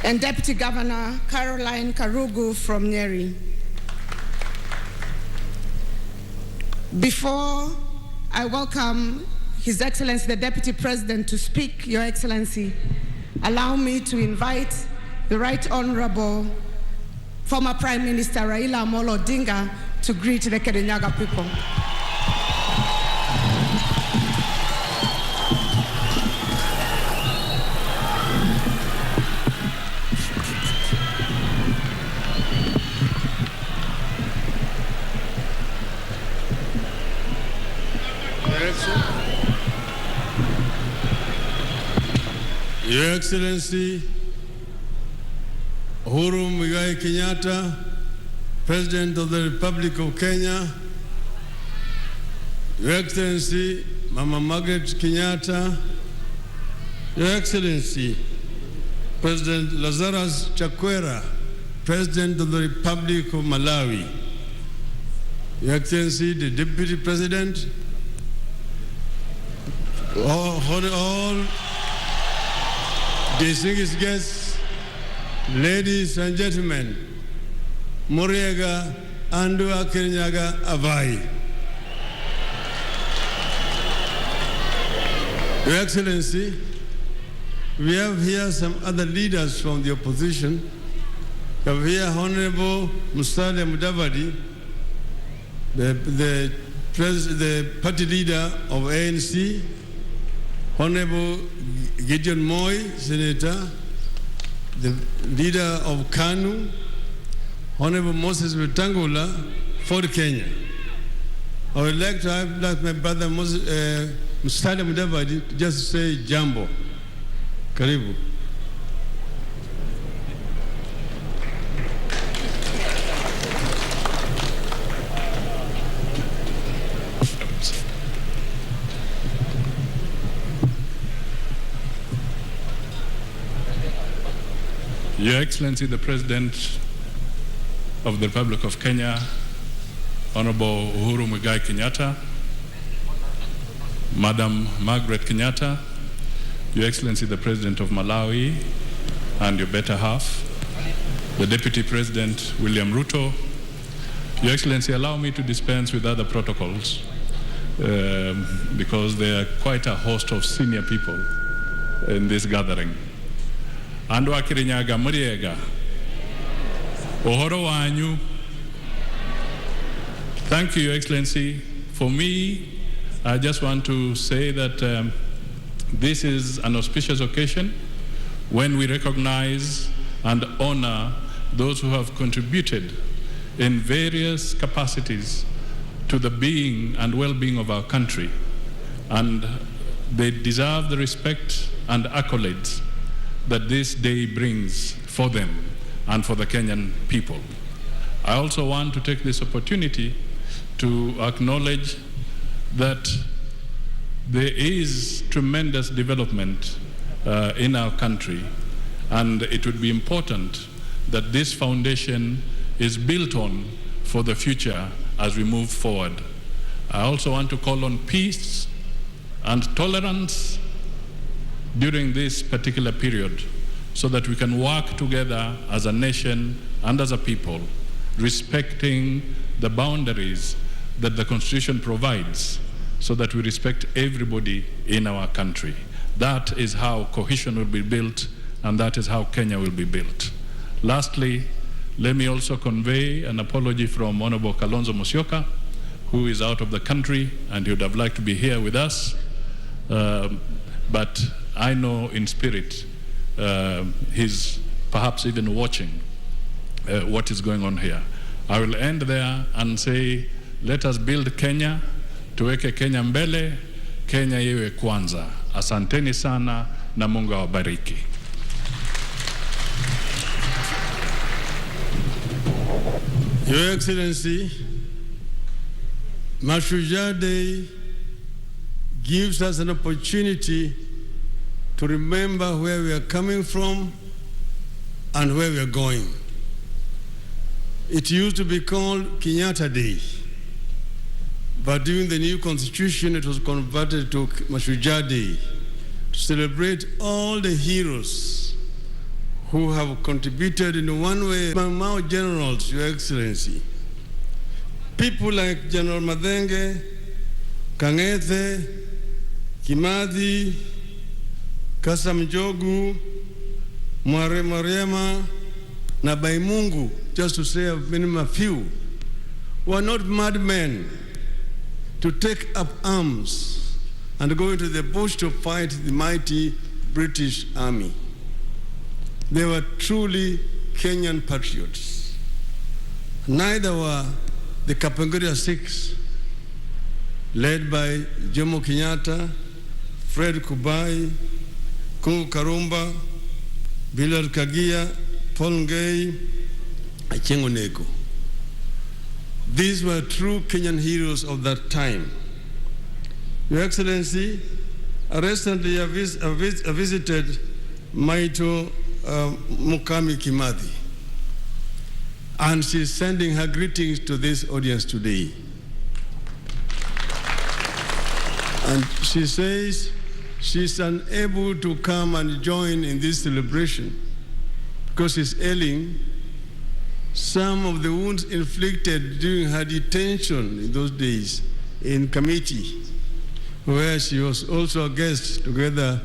and Deputy Governor Caroline Karugu from Nyeri. Before I welcome His Excellency the Deputy President to speak, Your Excellency, allow me to invite the Right Honorable former Prime Minister Raila Amolo Odinga to greet the Kirinyaga people. Your Excellency Uhuru Muigai Kenyatta, President of the Republic of Kenya, Your Excellency Mama Margaret Kenyatta, Your Excellency President Lazarus Chakwera, President of the Republic of Malawi, Your Excellency the Deputy President, all distinguished guests, ladies and gentlemen, Muriega Andua Kirinyaga Avai. Your Excellency, we have here some other leaders from the opposition. We have here Honorable Musalia Mudavadi, the party leader of ANC, Honorable Gideon Moi, Senator, the leader of KANU, Honorable Moses Wetangula for Kenya. I would like to have my brother Musalia Mudavadi to just say jambo. Karibu. Your Excellency, the President of the Republic of Kenya, Honorable Uhuru Muigai Kenyatta, Madam Margaret Kenyatta, Your Excellency, the President of Malawi, and your better half, the Deputy President, William Ruto. Your Excellency, allow me to dispense with other protocols because there are quite a host of senior people in this gathering. Andwa Kirinyaga Muriega, Ohoro Wanyu. Thank you, Your Excellency. For me, I just want to say that this is an auspicious occasion when we recognize and honor those who have contributed in various capacities to the being and well-being of our country. And they deserve the respect and accolades that this day brings for them and for the Kenyan people. I also want to take this opportunity to acknowledge that there is tremendous development in our country, and it would be important that this foundation is built on for the future as we move forward. I also want to call on peace and tolerance during this particular period so that we can work together as a nation and as a people, respecting the boundaries that the Constitution provides so that we respect everybody in our country. That is how cohesion will be built, and that is how Kenya will be built. Lastly, let me also convey an apology from Honorable Kalonzo Musyoka, who is out of the country and he would have liked to be here with us. But I know in spirit he's perhaps even watching what is going on here. I will end there and say, let us build Kenya, tuweke Kenya mbele, Kenya iwe kwanza. Asanteni sana na Mungu awabariki. Your Excellency, Mashujaa Day gives us an opportunity to remember where we are coming from and where we are going. It used to be called Kenyatta Day, but during the new constitution it was converted to Mashujaa Day to celebrate all the heroes who have contributed in one way. Mau generals, Your Excellency, people like General Madenge, Kang'ethe, Kimathi, Kasam Jogu, Mware Mariama, na Baimungu, just to say a few, were not madmen to take up arms and go into the bush to fight the mighty British Army. They were truly Kenyan patriots. Neither were the Kapenguria Six, led by Jomo Kenyatta, Fred Kubai, Kungu Karumba, Billard Kagia, Paul Ngei, Achengo Nego. These were true Kenyan heroes of that time. Your Excellency, I recently visited Maito Mukami Kimathi, and she's sending her greetings to this audience today. And she says she's unable to come and join in this celebration because she's ailing. Some of the wounds inflicted during her detention in those days in Kamiti, where she was also a guest together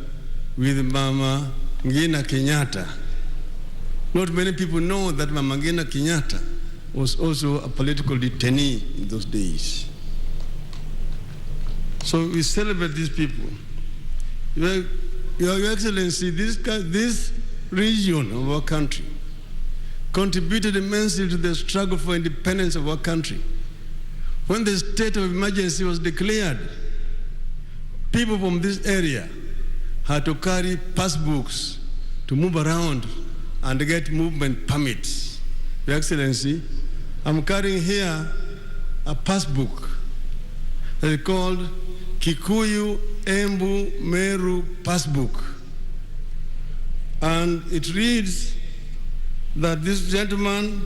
with Mama Ngina Kenyatta. Not many people know that Mama Ngina Kenyatta was also a political detainee in those days. So we celebrate these people. Your Excellency, this region of our country contributed immensely to the struggle for independence of our country. When the state of emergency was declared, people from this area had to carry passbooks to move around and get movement permits. Your Excellency, I'm carrying here a passbook that is called Kikuyu Embu Meru Passbook. And it reads that this gentleman,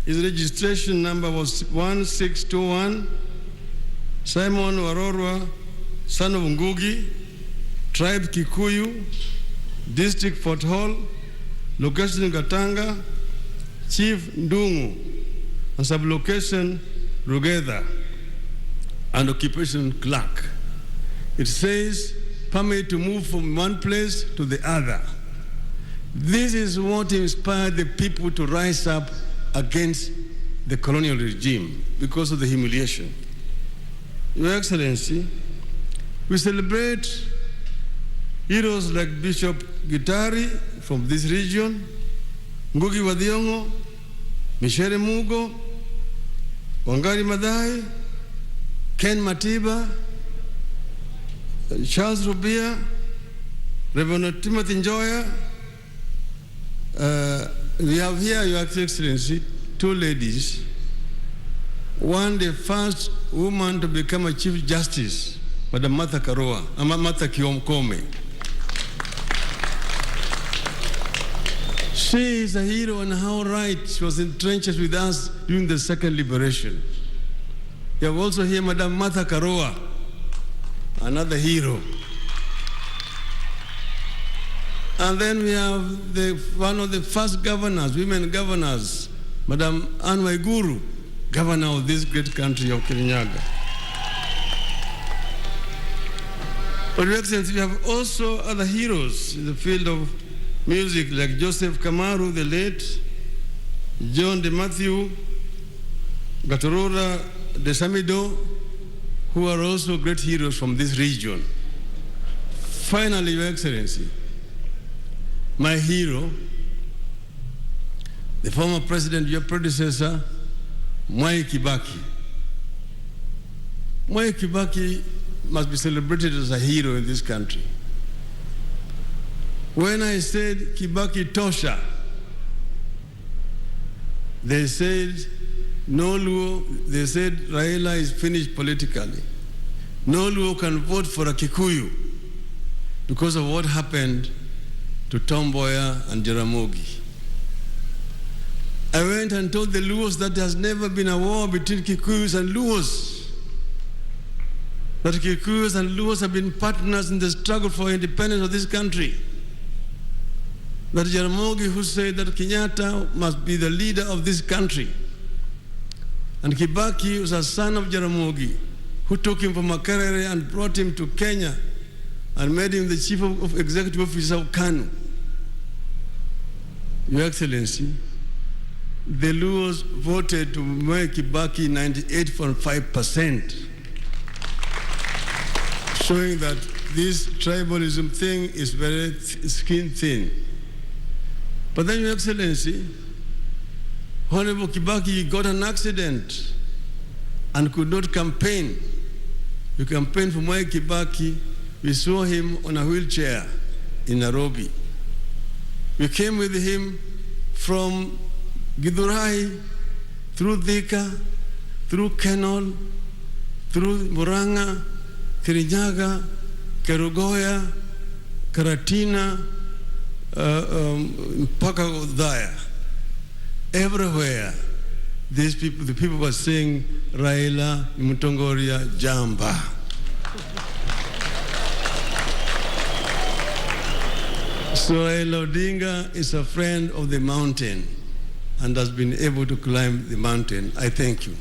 his registration number was 1621, Simon Warorwa, son of Ngugi, tribe Kikuyu, district Fort Hall, location Gatanga, chief Ndungu, and sublocation Rugedha, and occupation clerk. It says permit to move from one place to the other. This is what inspired the people to rise up against the colonial regime because of the humiliation. Your Excellency, we celebrate heroes like Bishop Gitari from this region, Ngugi wa Thiong'o, Michere Mugo, Wangari Maathai, Ken Matiba, Charles Rubia, Reverend Timothy Njoya. We have here, Your Excellency, two ladies. One, the first woman to become a Chief Justice, Madam Martha Kiomkome. She is a hero and how right she was in trenches with us during the second liberation. You have also here Madam Martha Karua, another hero. And then we have one of the first governors, women governors, Madam Wang'Uru, governor of this great country of Kirinyaga. But Your Excellency, we have also other heroes in the field of music, like Joseph Kamaru, the late, John De Matthew, Gatorora De Samido, who are also great heroes from this region. Finally, Your Excellency, my hero, the former president, your predecessor, Mwai Kibaki. Mwai Kibaki must be celebrated as a hero in this country. When I said Kibaki Tosha, they said no Luo, they said Raila is finished politically. No Luo can vote for a Kikuyu because of what happened to Tom Mboya and Jaramogi. I went and told the Luos that there has never been a war between Kikuyus and Luos. That Kikuyus and Luos have been partners in the struggle for independence of this country. That Jaramogi, who said that Kenyatta must be the leader of this country, and Kibaki was a son of Jaramogi, who took him from Makerere and brought him to Kenya and made him the chief of executive officer of KANU. Your Excellency, the Luos voted to make Kibaki 98.5%, showing that this tribalism thing is very skin thin. But then, Your Excellency, Honorable Kibaki got an accident and could not campaign. You campaigned for Mwai Kibaki. We saw him on a wheelchair in Nairobi. We came with him from Githurai, through Thika, through Kenol, through Murang'a, Kirinyaga, Kerugoya, Karatina, mpaka Udhaya. Everywhere, these people, the people were saying, Raila Mutongoria Jamba. So Raila Odinga is a friend of the mountain and has been able to climb the mountain. I thank you.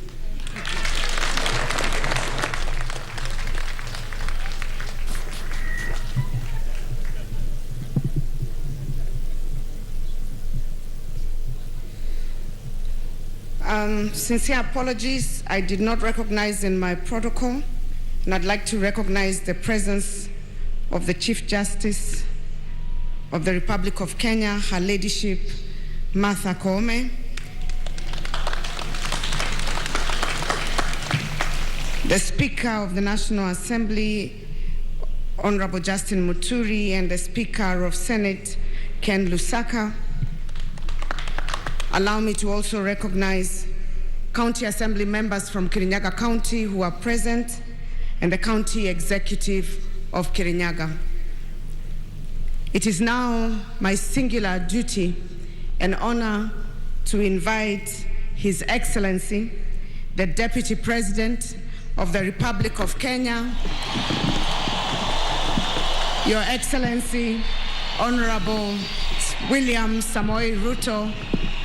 Sincere apologies, I did not recognize in my protocol, and I'd like to recognize the presence of the Chief Justice of the Republic of Kenya, Her Ladyship Martha Koome, the Speaker of the National Assembly, Honorable Justin Muturi, and the Speaker of Senate, Ken Lusaka. Allow me to also recognize County Assembly members from Kirinyaga County who are present, and the County Executive of Kirinyaga. It is now my singular duty and honor to invite His Excellency, the Deputy President of the Republic of Kenya, Your Excellency, Honorable William Samoei Ruto,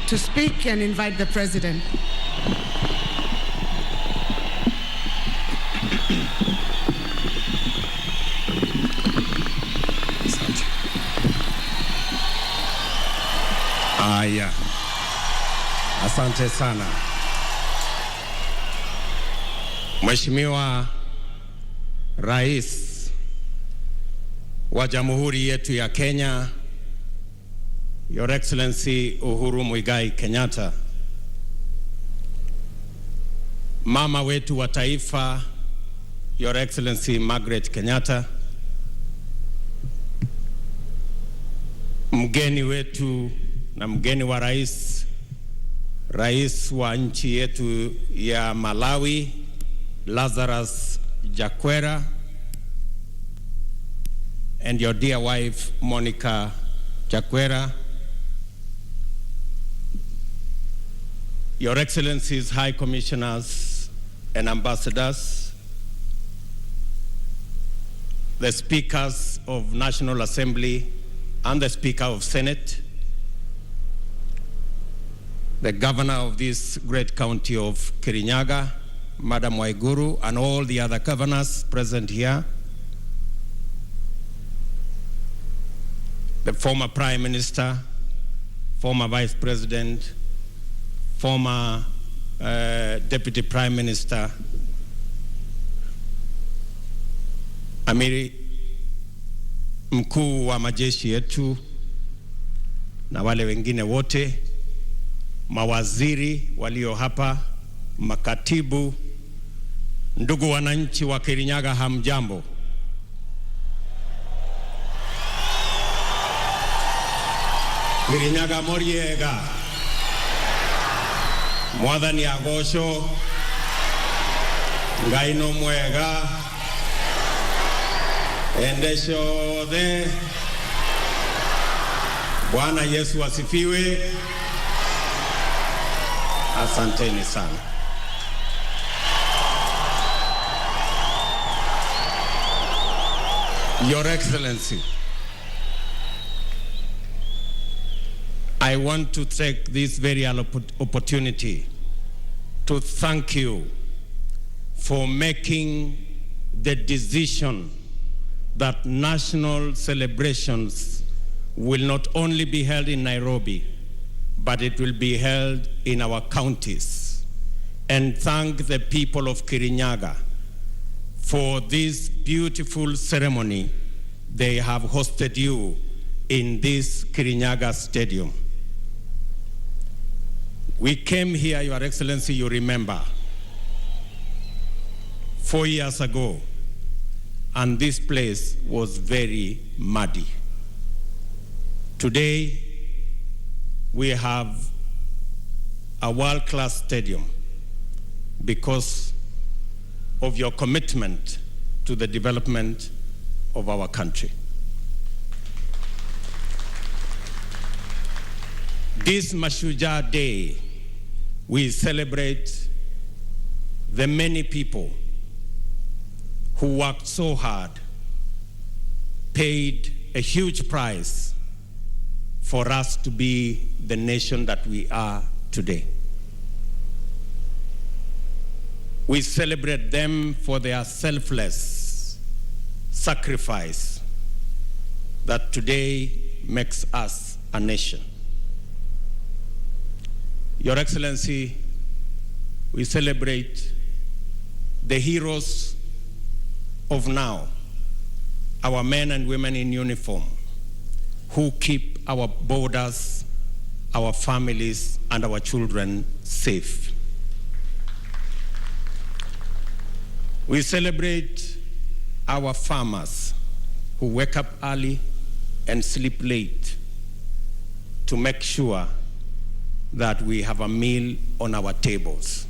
to speak and invite the President. Aya, asante sana Mheshimiwa Rais wa Jamhuri yetu ya Kenya, Your Excellency Uhuru Muigai Kenyatta, Mama wetu wa taifa, Your Excellency Margaret Kenyatta, mgeni wetu na mgeni wa rais, rais wa nchi yetu ya Malawi, Lazarus Chakwera, and your dear wife, Monica Chakwera, Your Excellencies, High Commissioners and Ambassadors, the Speakers of National Assembly and the Speaker of Senate, the Governor of this great county of Kirinyaga, Madam Wang'Uru, and all the other governors present here, the former Prime Minister, former Vice President, former Deputy Prime Minister, Amiri mkuu wa majeshi yetu na wale wengine wote, mawaziri walio hapa, makatibu, ndugu wananchi wa Kirinyaga, hamjambo. Kirinyaga moriega, mwathani agosho, Ngai no mwega, endesho the Bwana Yesu asifiwe. Asanteni sana. Your Excellency, I want to take this very opportunity to thank you for making the decision that national celebrations will not only be held in Nairobi, but it will be held in our counties. And thank the people of Kirinyaga for this beautiful ceremony. They have hosted you in this Kirinyaga Stadium. We came here, Your Excellency, you remember, 4 years ago, and this place was very muddy. Today, we have a world-class stadium because of your commitment to the development of our country. This Mashujaa Day, we celebrate the many people who worked so hard, paid a huge price for us to be the nation that we are today. We celebrate them for their selfless sacrifice that today makes us a nation. Your Excellency, we celebrate the heroes of now, our men and women in uniform, who keep our borders, our families, and our children safe. We celebrate our farmers who wake up early and sleep late to make sure that we have a meal on our tables.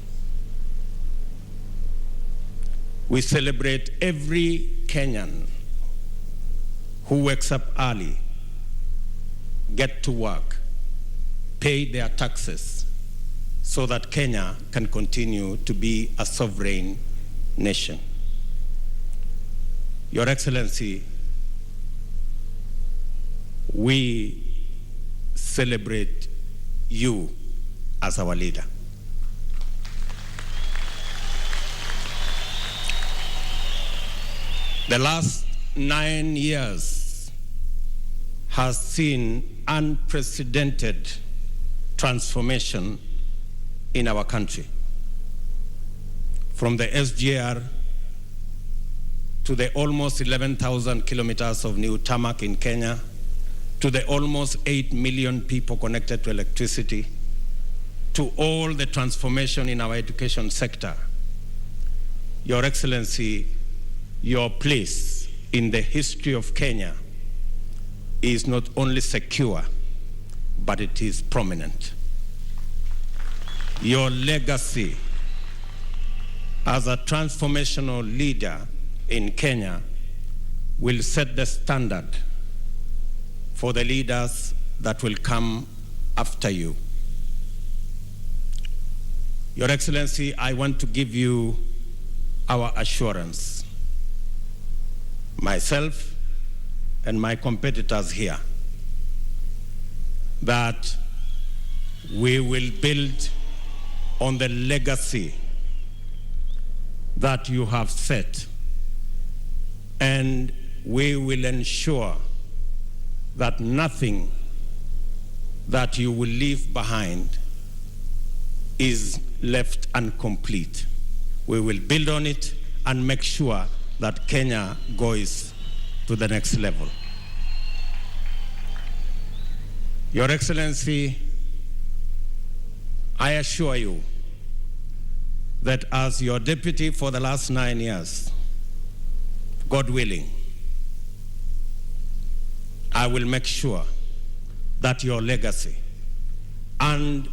We celebrate every Kenyan who wakes up early, get to work, pay their taxes so that Kenya can continue to be a sovereign nation. Your Excellency, we celebrate you as our leader. The last 9 years has seen unprecedented transformation in our country. From the SGR to the almost 11,000 kilometers of new tarmac in Kenya, to the almost 8 million people connected to electricity, to all the transformation in our education sector. Your Excellency, your place in the history of Kenya is not only secure, but it is prominent. Your legacy as a transformational leader in Kenya will set the standard for the leaders that will come after you. Your Excellency, I want to give you our assurance. Myself and my competitors here that we will build on the legacy that you have set, and we will ensure that nothing that you will leave behind is left incomplete. We will build on it and make sure that Kenya goes to the next level. Your Excellency, I assure you that as your deputy for the last 9 years, God willing, I will make sure that your legacy and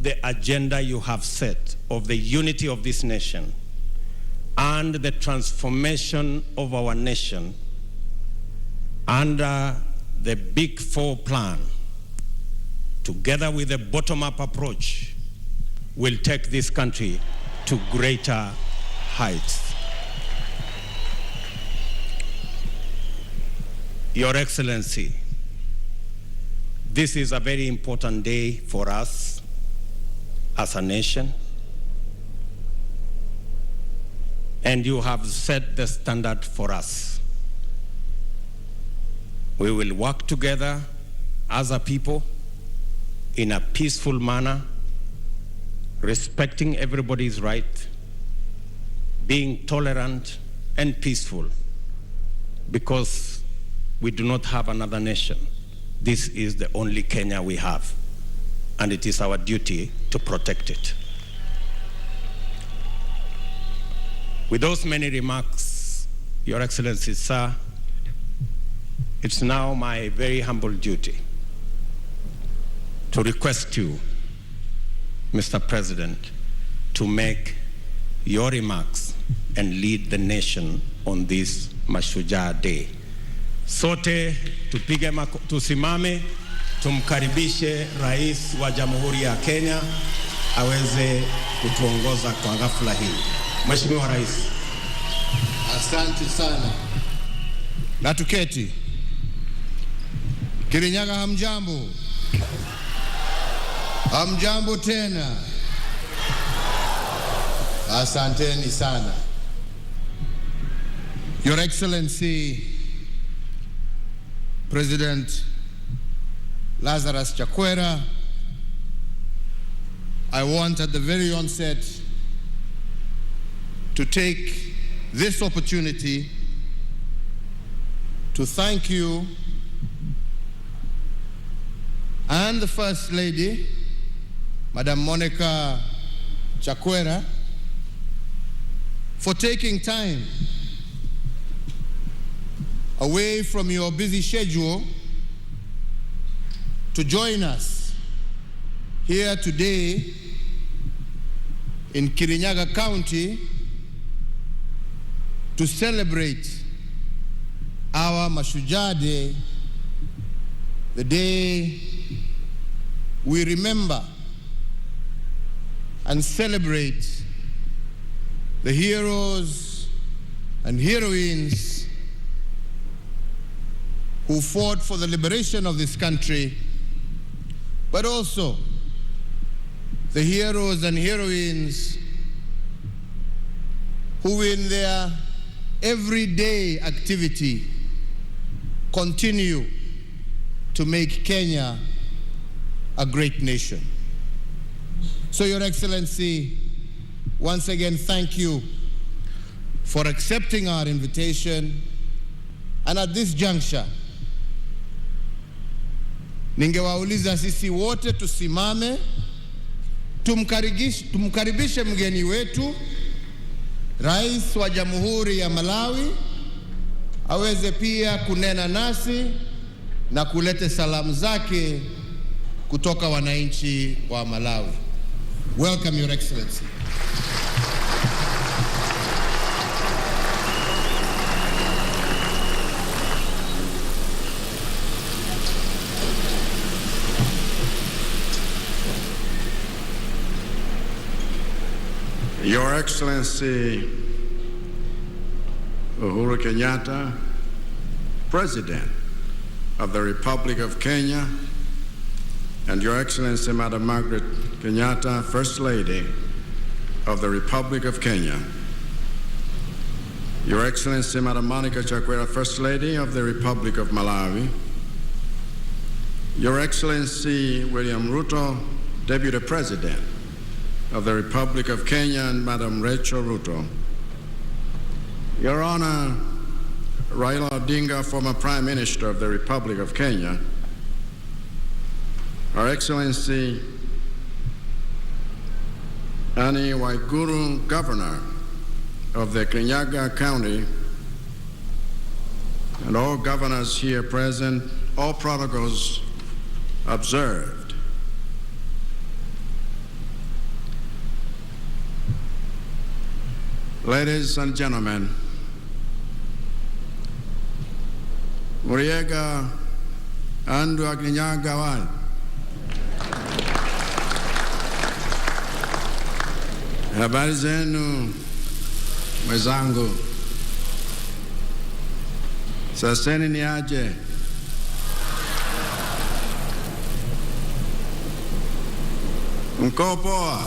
the agenda you have set of the unity of this nation and the transformation of our nation under the Big Four plan, together with a bottom-up approach, will take this country to greater heights. Your Excellency, this is a very important day for us as a nation, and you have set the standard for us. We will work together as a people in a peaceful manner, respecting everybody's right, being tolerant and peaceful, because we do not have another nation. This is the only Kenya we have, and it is our duty to protect it. With those many remarks, Your Excellency, sir, it's now my very humble duty to request you, Mr. President, to make your remarks and lead the nation on this Mashujaa Day. Sote tusimame, tumkaribishe Rais wa Jamhuri ya Kenya aweze kutuongoza kwa ghafla hii. Mheshimiwa Rais. Asante sana. Na tuketi. Kirinyaga hamjambo. Hamjambo tena. Asanteni sana. Your Excellency, President Lazarus Chakwera, I want at the very onset to take this opportunity to thank you and the First Lady, Madam Monica Chakwera, for taking time away from your busy schedule to join us here today in Kirinyaga County to celebrate our Mashujaa Day, the day we remember and celebrate the heroes and heroines who fought for the liberation of this country, but also the heroes and heroines who in their everyday activity continue to make Kenya a great nation. So, Your Excellency, once again, thank you for accepting our invitation. And at this juncture, ningewauliza sisi wote tusimame, tumkaribishe mgeni wetu, Rais wa Jamhuri ya Malawi, aweze pia kunena nasi na kulete salamu zake kutoka wananchi wa Malawi. Welcome, Your Excellency. Your Excellency Uhuru Kenyatta, President of the Republic of Kenya, and Your Excellency, Madam Margaret Kenyatta, First Lady of the Republic of Kenya, Your Excellency, Madam Monica Chakwera, First Lady of the Republic of Malawi, Your Excellency William Ruto, Deputy President of the Republic of Kenya, and Madam Rachel Ruto, Your Honor, Raila Odinga, former Prime Minister of the Republic of Kenya, Her Excellency Annie Wang'Uru, Governor of the Kirinyaga County, and all governors here present, all protocols observed. Ladies and gentlemen, Muriega andu a Kirinyaga wai. Habari zenu mwenzangu, saseni ni aje? Mko poa?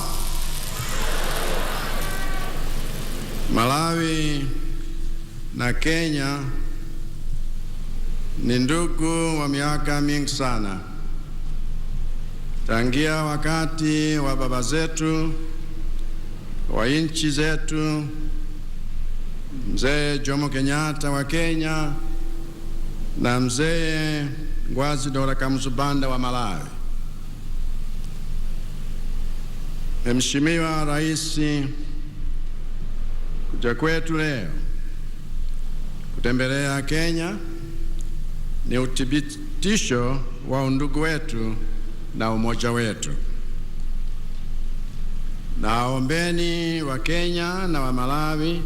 Malawi na Kenya ni ndugu wa miaka mingi sana, tangia wakati wa baba zetu wa nchi zetu, Mzee Jomo Kenyatta wa Kenya na Mzee Ngwazi Dora Kamsubanda wa Malawi. Mheshimiwa Rais, kuja kwetu leo kutembelea Kenya ni uthibitisho wa undugu wetu na umoja wetu. Naombeni wa Kenya na wa Malawi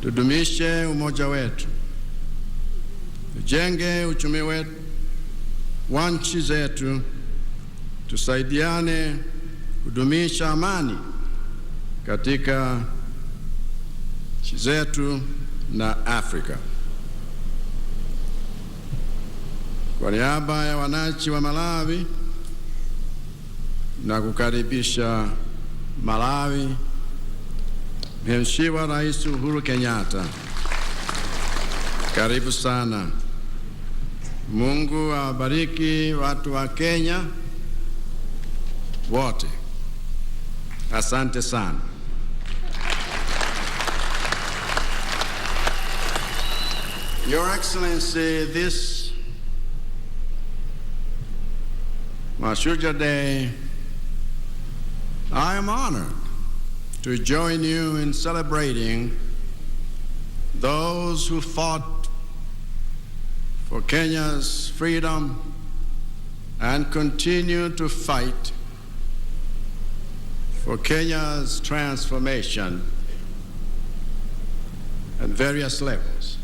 tudumishe umoja wetu, tujenge uchumi wetu wa nchi zetu, tusaidiane kudumisha amani katika nchi zetu na Afrika. Kwa niaba ya wananchi wa Malawi na kukaribisha Malawi, Mheshimiwa Rais Uhuru Kenyatta, karibu sana. Mungu awabariki watu wa Kenya wote. Asante sana. Your Excellency, this Mashujaa Day, I am honored to join you in celebrating those who fought for Kenya's freedom and continue to fight for Kenya's transformation at various levels.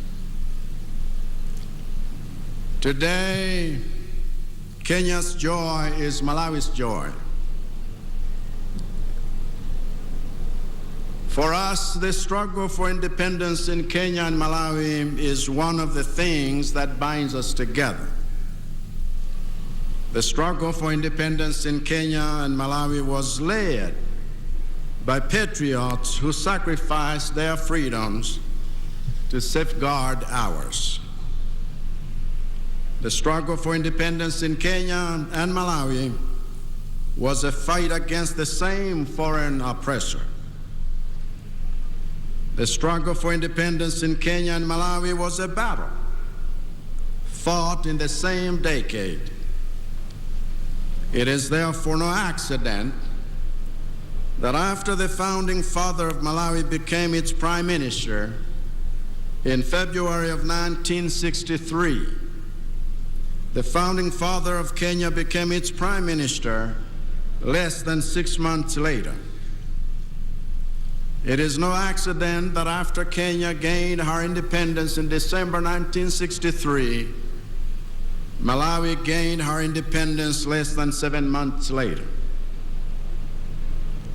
Today, Kenya's joy is Malawi's joy. For us, the struggle for independence in Kenya and Malawi is one of the things that binds us together. The struggle for independence in Kenya and Malawi was led by patriots who sacrificed their freedoms to safeguard ours. The struggle for independence in Kenya and Malawi was a fight against the same foreign oppressor. The struggle for independence in Kenya and Malawi was a battle fought in the same decade. It is therefore no accident that after the founding father of Malawi became its prime minister in February of 1963, the founding father of Kenya became its prime minister less than 6 months later. It is no accident that after Kenya gained her independence in December 1963, Malawi gained her independence less than 7 months later.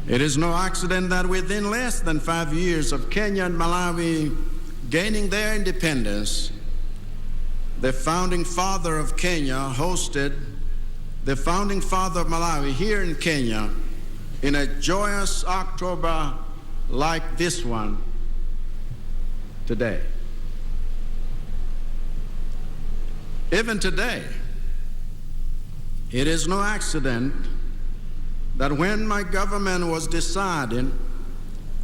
It is no accident that within less than 5 years of Kenya and Malawi gaining their independence, the founding father of Kenya hosted the founding father of Malawi, here in Kenya in a joyous October like this one today. Even today, it is no accident that when my government was deciding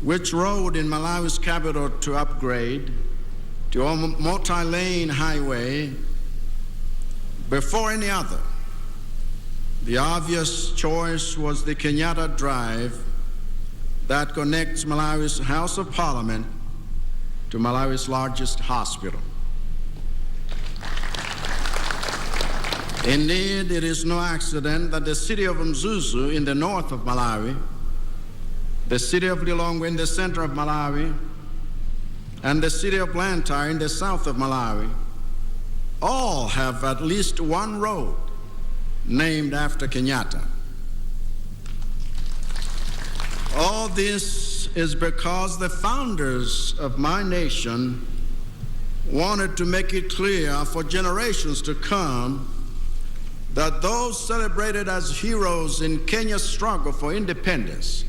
which road in Malawi's capital to upgrade to a multi-lane highway, before any other, the obvious choice was the Kenyatta Drive that connects Malawi's House of Parliament to Malawi's largest hospital. Indeed, it is no accident that the city of Mzuzu in the north of Malawi, the city of Lilongwe in the center of Malawi, and the city of Blantyre in the south of Malawi all have at least one road named after Kenyatta. All this is because the founders of my nation wanted to make it clear for generations to come that those celebrated as heroes in Kenya's struggle for independence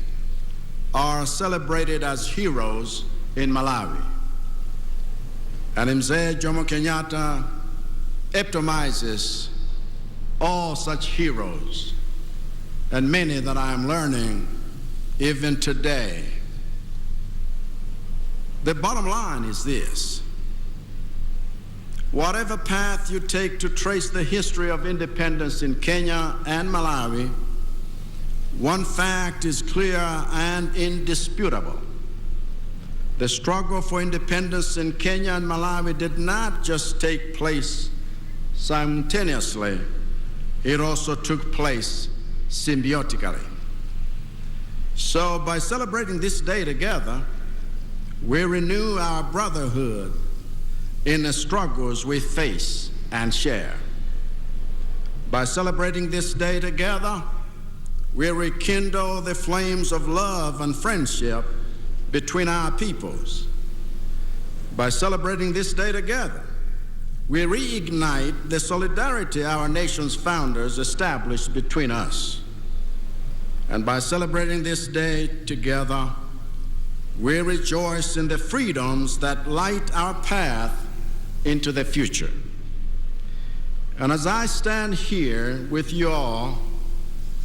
are celebrated as heroes in Malawi. And Mzee Jomo Kenyatta epitomizes all such heroes, and many that I am learning even today. The bottom line is this: whatever path you take to trace the history of independence in Kenya and Malawi, one fact is clear and indisputable. The struggle for independence in Kenya and Malawi did not just take place simultaneously, it also took place symbiotically. So by celebrating this day together, we renew our brotherhood in the struggles we face and share. By celebrating this day together, we rekindle the flames of love and friendship between our peoples. By celebrating this day together, we reignite the solidarity our nation's founders established between us. And by celebrating this day together, we rejoice in the freedoms that light our path into the future. And as I stand here with you all,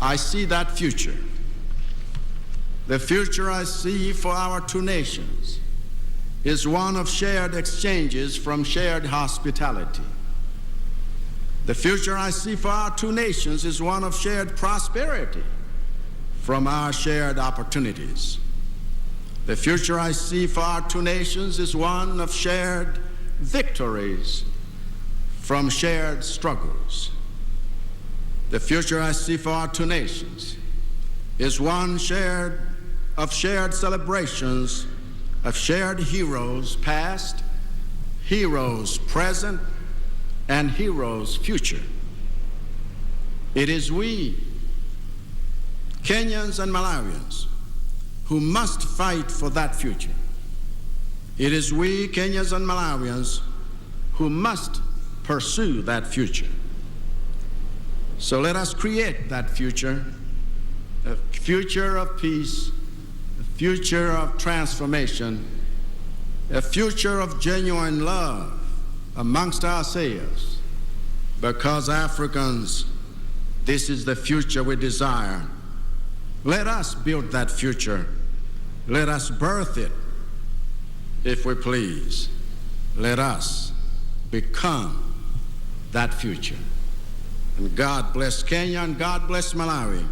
I see that future. The future I see for our two nations is one of shared exchanges from shared hospitality. The future I see for our two nations is one of shared prosperity from our shared opportunities. The future I see for our two nations is one of shared victories from shared struggles. The future I see for our two nations is one of shared celebrations of shared heroes past, heroes present, and heroes future. It is we, Kenyans and Malawians, who must fight for that future. It is we, Kenyans and Malawians, who must pursue that future. So let us create that future, a future of peace, a future of transformation, a future of genuine love amongst ourselves, because Africans, this is the future we desire. Let us build that future. Let us birth it, if we please. Let us become that future. And God bless Kenya and God bless Malawi.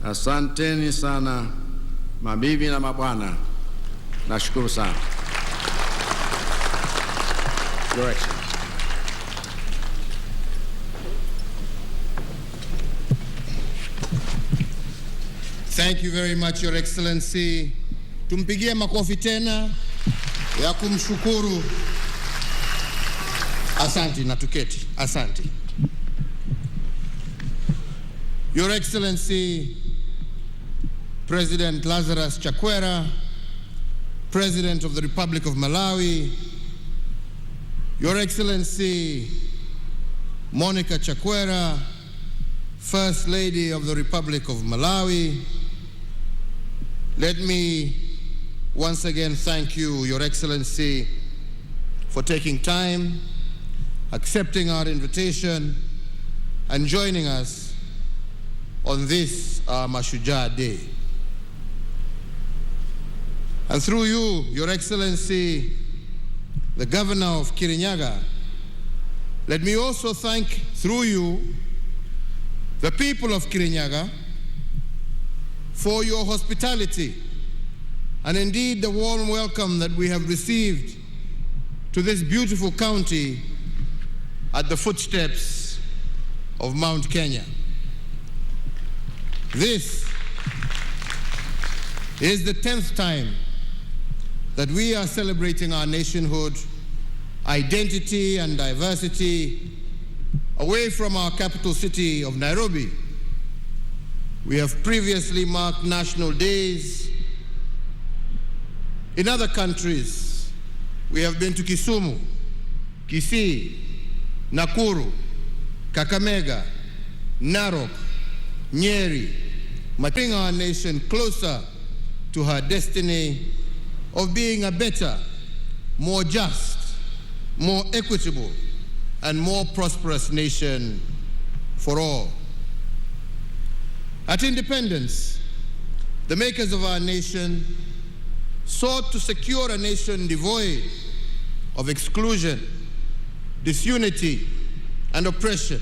Asanteni sana mabibi na mabwana. Nashukuru sana. Your Excellency. Thank you very much, Your Excellency. Tumpigie makofi tena ya kumshukuru. Asante na tuketi. Asante. Your Excellency, President Lazarus Chakwera, President of the Republic of Malawi, Your Excellency, Monica Chakwera, First Lady of the Republic of Malawi, let me once again thank you, Your Excellency, for taking time, accepting our invitation, and joining us on this Mashujaa Day. And through you, Your Excellency, the Governor of Kirinyaga, let me also thank, through you, the people of Kirinyaga for your hospitality and indeed the warm welcome that we have received to this beautiful county at the footsteps of Mount Kenya. This is the 10th time that we are celebrating our nationhood, identity, and diversity away from our capital city of Nairobi. We have previously marked national days in other countries. We have been to Kisumu, Kisii, Nakuru, Kakamega, Narok, Nyeri, bringing our nation closer to her destiny of being a better, more just, more equitable, and more prosperous nation for all. At independence, the makers of our nation sought to secure a nation devoid of exclusion, disunity, and oppression.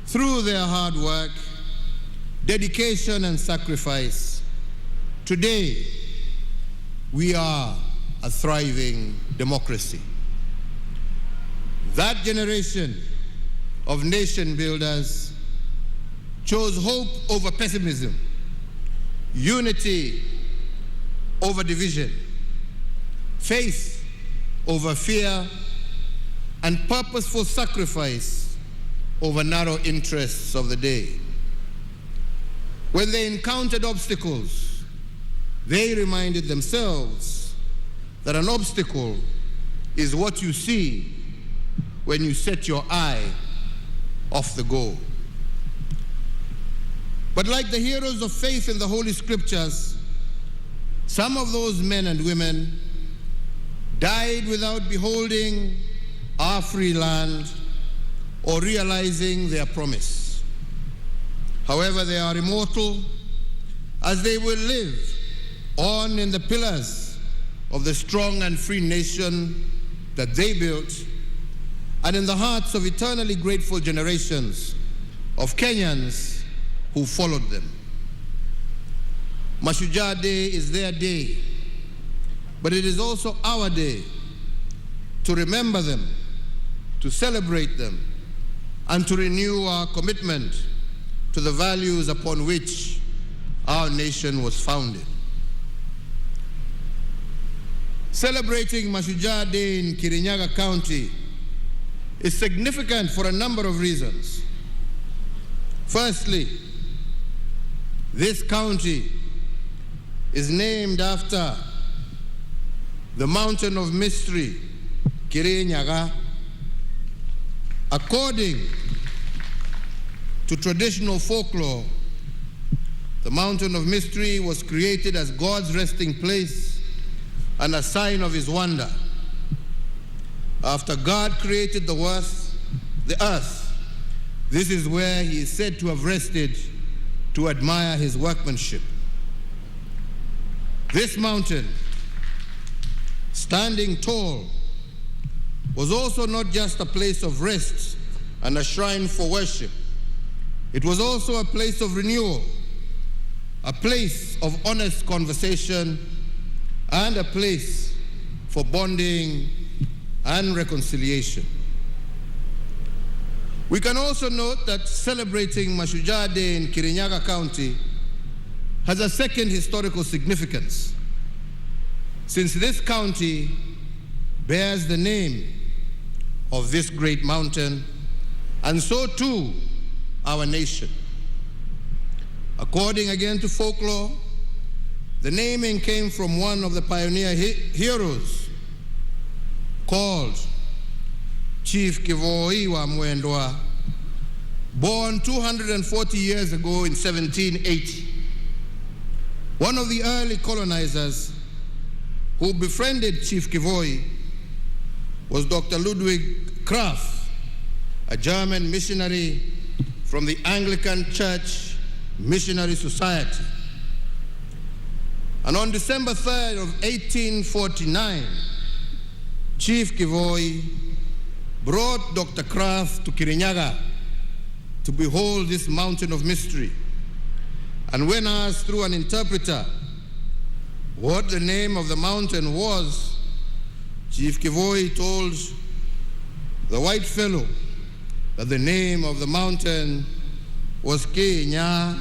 Through their hard work, dedication, and sacrifice, today we are a thriving democracy. That generation of nation builders chose hope over pessimism, unity over division, faith over fear, and purposeful sacrifice over narrow interests of the day. When they encountered obstacles, they reminded themselves that an obstacle is what you see when you set your eye off the goal. But like the heroes of faith in the Holy Scriptures, some of those men and women died without beholding our free land or realizing their promise. However, they are immortal, as they will live on in the pillars of the strong and free nation that they built, and in the hearts of eternally grateful generations of Kenyans who followed them. Mashujaa Day is their day, but it is also our day to remember them, to celebrate them, and to renew our commitment to the values upon which our nation was founded. Celebrating Mashujaa Day in Kirinyaga County is significant for a number of reasons. Firstly, this county is named after the mountain of mystery, Kirinyaga. According to traditional folklore, the mountain of mystery was created as God's resting place and a sign of his wonder. After God created the earth, this is where he is said to have rested to admire his workmanship. This mountain, standing tall, was also not just a place of rest and a shrine for worship. It was also a place of renewal, a place of honest conversation, and a place for bonding and reconciliation. We can also note that celebrating Mashujaa Day in Kirinyaga County has a second historical significance, since this county bears the name of this great mountain, and so too our nation. According again to folklore, the naming came from one of the pioneer heroes called Chief Kivoi wa Mwendwa, born 240 years ago in 1780. One of the early colonizers who befriended Chief Kivoi was Dr. Ludwig Krapf, a German missionary from the Anglican Church Missionary Society. And on December 3rd of 1849, Chief Kivoi brought Dr. Krapf to Kirinyaga to behold this mountain of mystery. And when asked through an interpreter what the name of the mountain was, Chief Kivoi told the white fellow that the name of the mountain was Kirinyaga.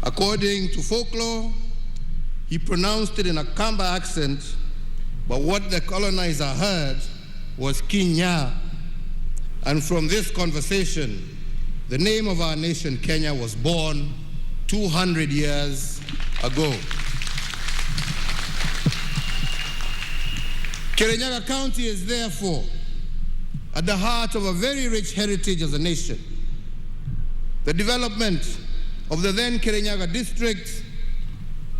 According to folklore, he pronounced it in a Kamba accent, but what the colonizer heard was Kinya. And from this conversation, the name of our nation, Kenya, was born 200 years ago. Kirinyaga County is therefore at the heart of a very rich heritage as a nation. The development of the then Kirinyaga district,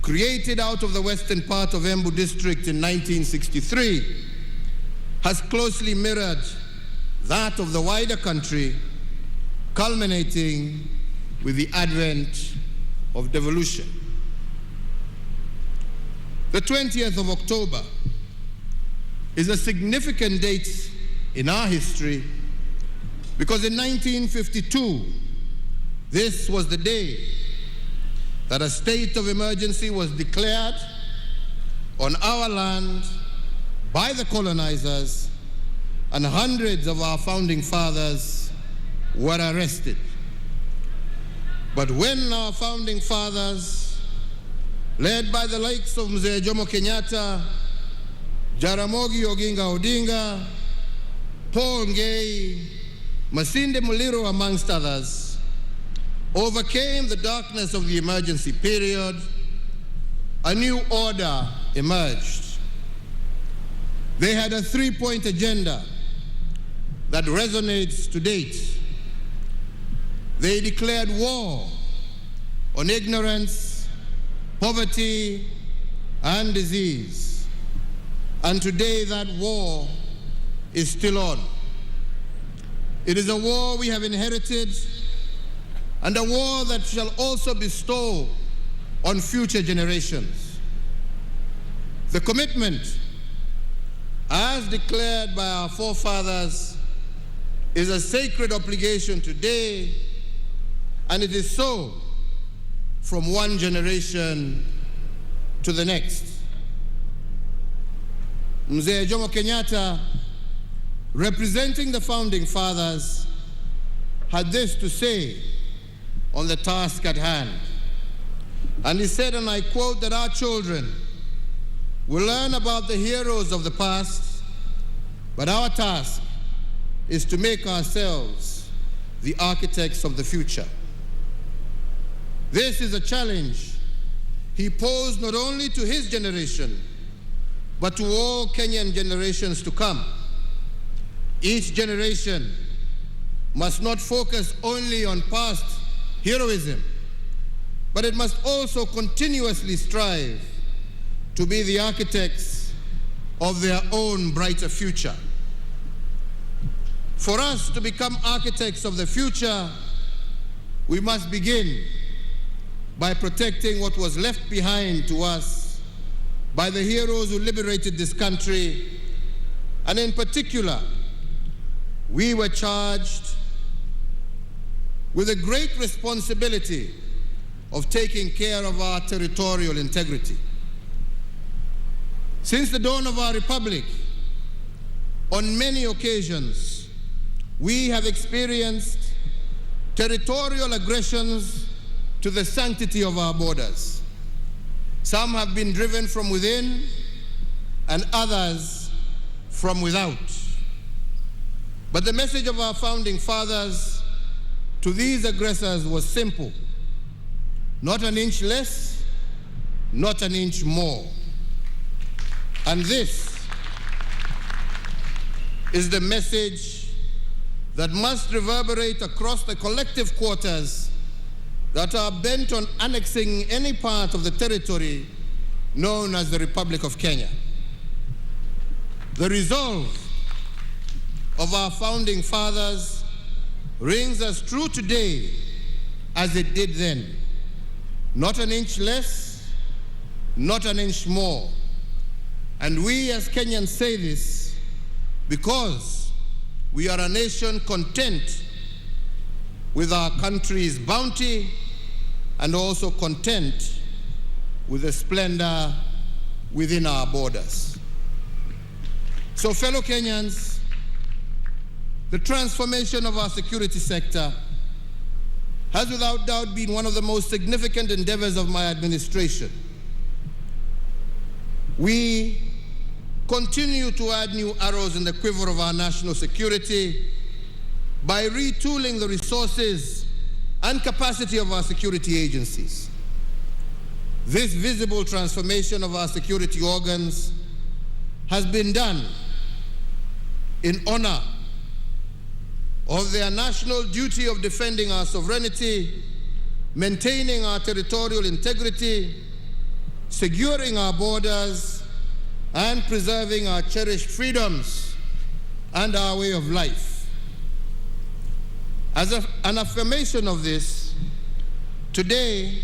created out of the western part of Embu district in 1963, has closely mirrored that of the wider country, culminating with the advent of devolution. The 20th of October is a significant date in our history because in 1952, this was the day that a state of emergency was declared on our land by the colonizers, and hundreds of our founding fathers were arrested. But when our founding fathers, led by the likes of Mzee Jomo Kenyatta, Jaramogi Oginga Odinga, Paul Ngei, Masinde Muliro, amongst others, overcame the darkness of the emergency period, a new order emerged. They had a 3-point agenda that resonates to date. They declared war on ignorance, poverty, and disease. And today that war is still on. It is a war we have inherited, and a war that shall also bestow on future generations. The commitment, as declared by our forefathers, is a sacred obligation today, and it is so from one generation to the next. Mzee Jomo Kenyatta, representing the founding fathers, had this to say on the task at hand. And he said, and I quote, that our children will learn about the heroes of the past, but our task is to make ourselves the architects of the future. This is a challenge he posed not only to his generation, but to all Kenyan generations to come. Each generation must not focus only on past heroism, but it must also continuously strive to be the architects of their own brighter future. For us to become architects of the future, we must begin by protecting what was left behind to us by the heroes who liberated this country. And in particular, we were charged with a great responsibility of taking care of our territorial integrity. Since the dawn of our republic, on many occasions, we have experienced territorial aggressions to the sanctity of our borders. Some have been driven from within and others from without. But the message of our founding fathers to these aggressors was simple: not an inch less, not an inch more. And this is the message that must reverberate across the collective quarters that are bent on annexing any part of the territory known as the Republic of Kenya. The resolve of our founding fathers rings as true today as it did then. Not an inch less, not an inch more. And we as Kenyans say this because we are a nation content with our country's bounty and also content with the splendor within our borders. So, fellow Kenyans, the transformation of our security sector has without doubt been one of the most significant endeavors of my administration. We continue to add new arrows in the quiver of our national security by retooling the resources and capacity of our security agencies. This visible transformation of our security organs has been done in honor of their national duty of defending our sovereignty, maintaining our territorial integrity, securing our borders, and preserving our cherished freedoms and our way of life. As an affirmation of this, today,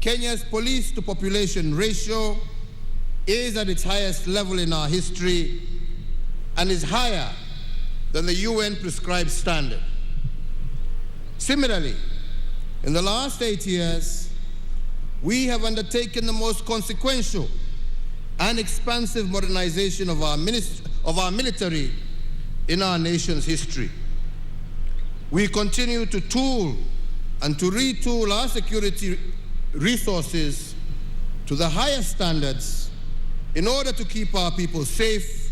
Kenya's police to population ratio is at its highest level in our history and is higher than the UN prescribed standard. Similarly, in the last 8 years, we have undertaken the most consequential and expansive modernization of our military in our nation's history. We continue to tool and to retool our security resources to the highest standards in order to keep our people safe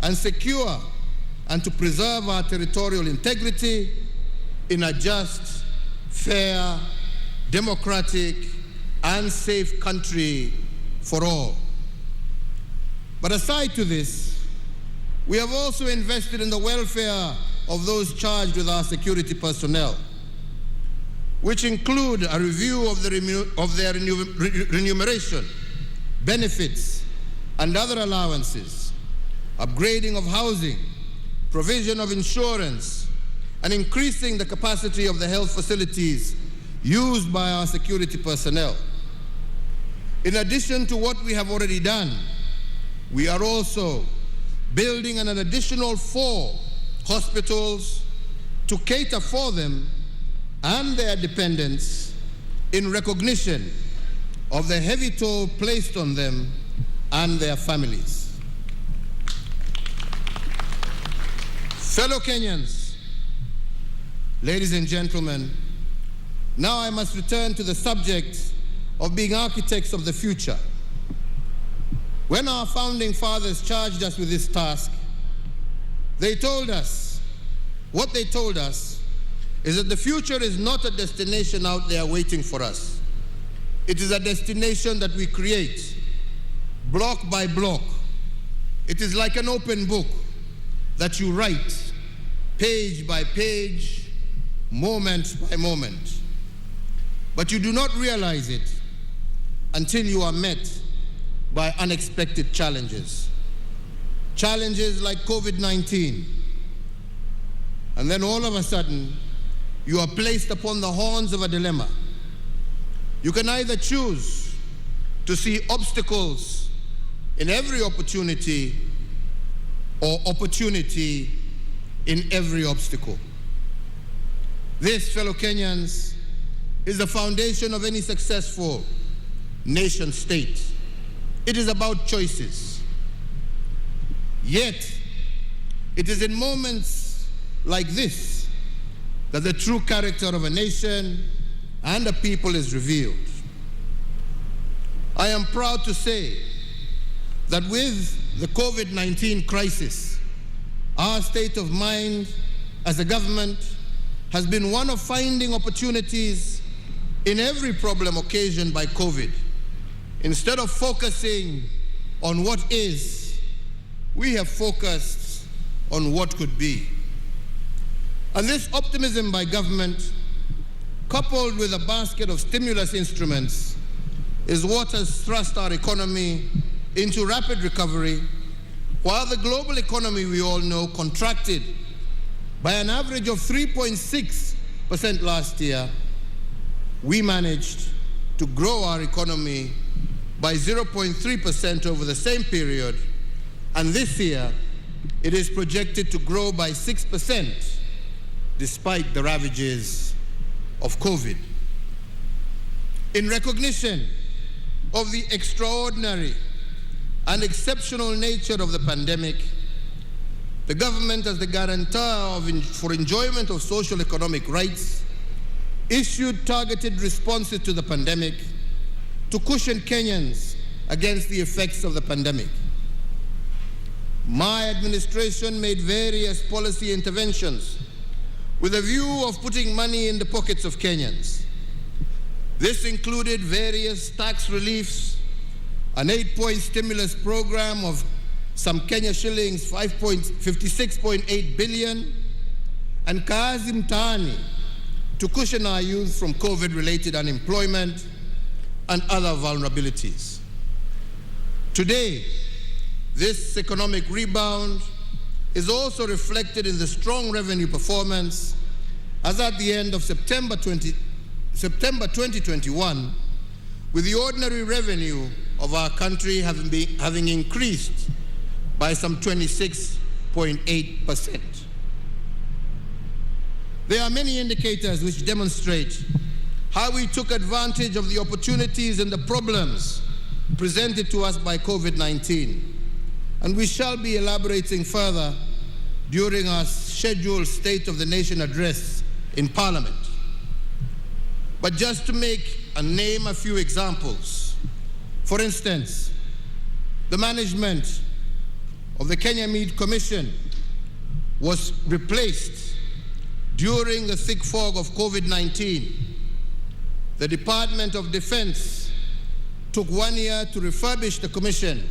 and secure and to preserve our territorial integrity in a just, fair, democratic, and safe country for all. But aside to this, we have also invested in the welfare of those charged with our security personnel, which include a review of their remuneration, benefits, and other allowances, upgrading of housing, provision of insurance, and increasing the capacity of the health facilities used by our security personnel. In addition to what we have already done, we are also building an additional 4 hospitals to cater for them and their dependents in recognition of the heavy toll placed on them and their families. Fellow Kenyans, ladies and gentlemen, now I must return to the subject of being architects of the future. When our founding fathers charged us with this task, they told us, what they told us is that the future is not a destination out there waiting for us. It is a destination that we create, block by block. It is like an open book that you write, page by page, moment by moment. But you do not realize it until you are met by unexpected challenges. Challenges like COVID-19. And then all of a sudden, you are placed upon the horns of a dilemma. You can either choose to see obstacles in every opportunity or opportunity in every obstacle. This, fellow Kenyans, is the foundation of any successful nation state. It is about choices. Yet, it is in moments like this that the true character of a nation and a people is revealed. I am proud to say that with the COVID-19 crisis, our state of mind as a government has been one of finding opportunities in every problem occasioned by COVID. Instead of focusing on what is, we have focused on what could be. And this optimism by government, coupled with a basket of stimulus instruments, is what has thrust our economy into rapid recovery, while the global economy, we all know, contracted by an average of 3.6% last year. We managed to grow our economy by 0.3% over the same period, and this year it is projected to grow by 6% despite the ravages of COVID. In recognition of the extraordinary and exceptional nature of the pandemic, the government, as the guarantor for enjoyment of social economic rights, issued targeted responses to the pandemic to cushion Kenyans against the effects of the pandemic. My administration made various policy interventions with a view of putting money in the pockets of Kenyans. This included various tax reliefs, an 8-point stimulus program of some Kenya shillings 56.8 billion, and Kazi Mtaani to cushion our youth from COVID-related unemployment and other vulnerabilities. Today, this economic rebound is also reflected in the strong revenue performance, as at the end of September 2021, with the ordinary revenue of our country having increased by some 26.8%. There are many indicators which demonstrate how we took advantage of the opportunities and the problems presented to us by COVID-19, and we shall be elaborating further during our scheduled State of the Nation address in Parliament. But just to name a few examples, for instance, the management of the Kenya Meat Commission was replaced during the thick fog of COVID-19. The Department of Defense took 1 year to refurbish the commission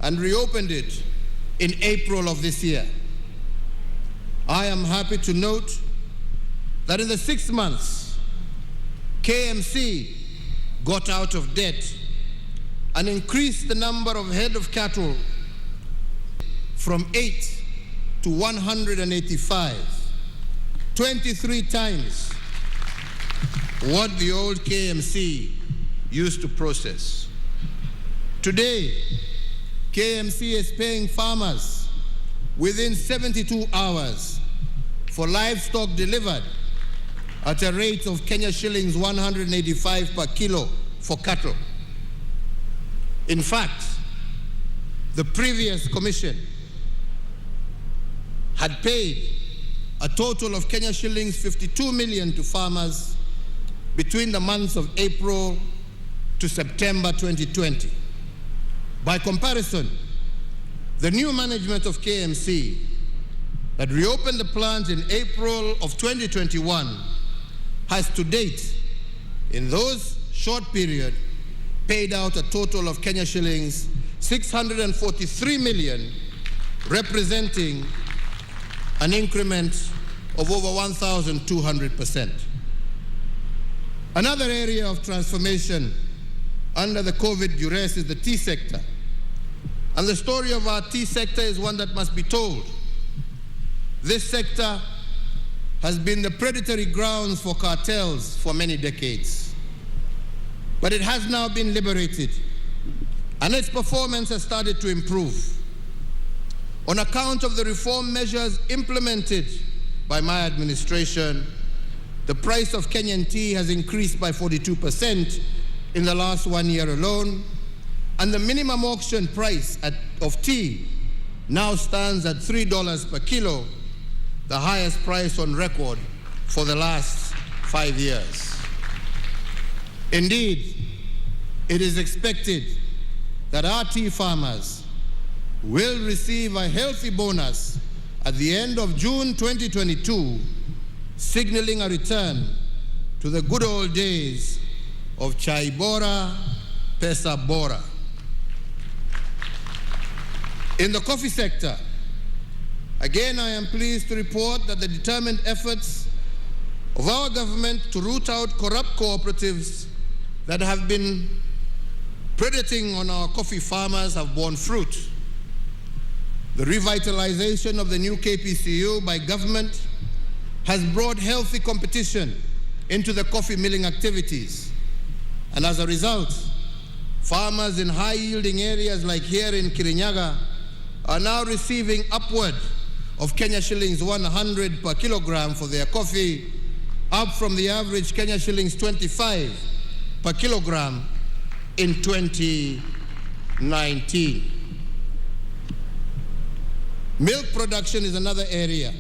and reopened it in April of this year. I am happy to note that in the 6 months, KMC got out of debt and increased the number of head of cattle from 8 to 185, 23 times what the old KMC used to process. Today, KMC is paying farmers within 72 hours for livestock delivered at a rate of Kenya shillings 185 per kilo for cattle. In fact, the previous commission had paid a total of Kenya shillings 52 million to farmers between the months of April to September 2020. By comparison, the new management of KMC that reopened the plant in April of 2021 has to date, in those short period, paid out a total of Kenya shillings 643 million, representing an increment of over 1,200%. Another area of transformation under the COVID duress is the tea sector. And the story of our tea sector is one that must be told. This sector has been the predatory grounds for cartels for many decades. But it has now been liberated, and its performance has started to improve. On account of the reform measures implemented by my administration, the price of Kenyan tea has increased by 42% in the last 1 year alone, and the minimum auction price of tea now stands at $3 per kilo, the highest price on record for the last 5 years. Indeed, it is expected that our tea farmers will receive a healthy bonus at the end of June 2022, signaling a return to the good old days of Chai Bora, Pesa Bora. In the coffee sector, Again, I am pleased to report that the determined efforts of our government to root out corrupt cooperatives that have been predating on our coffee farmers have borne fruit. The revitalization of the new KPCU by government has brought healthy competition into the coffee milling activities. And as a result, farmers in high-yielding areas like here in Kirinyaga are now receiving upward of Kenya shillings 100 per kilogram for their coffee, up from the average Kenya shillings 25 per kilogram in 2019. Milk production is another area,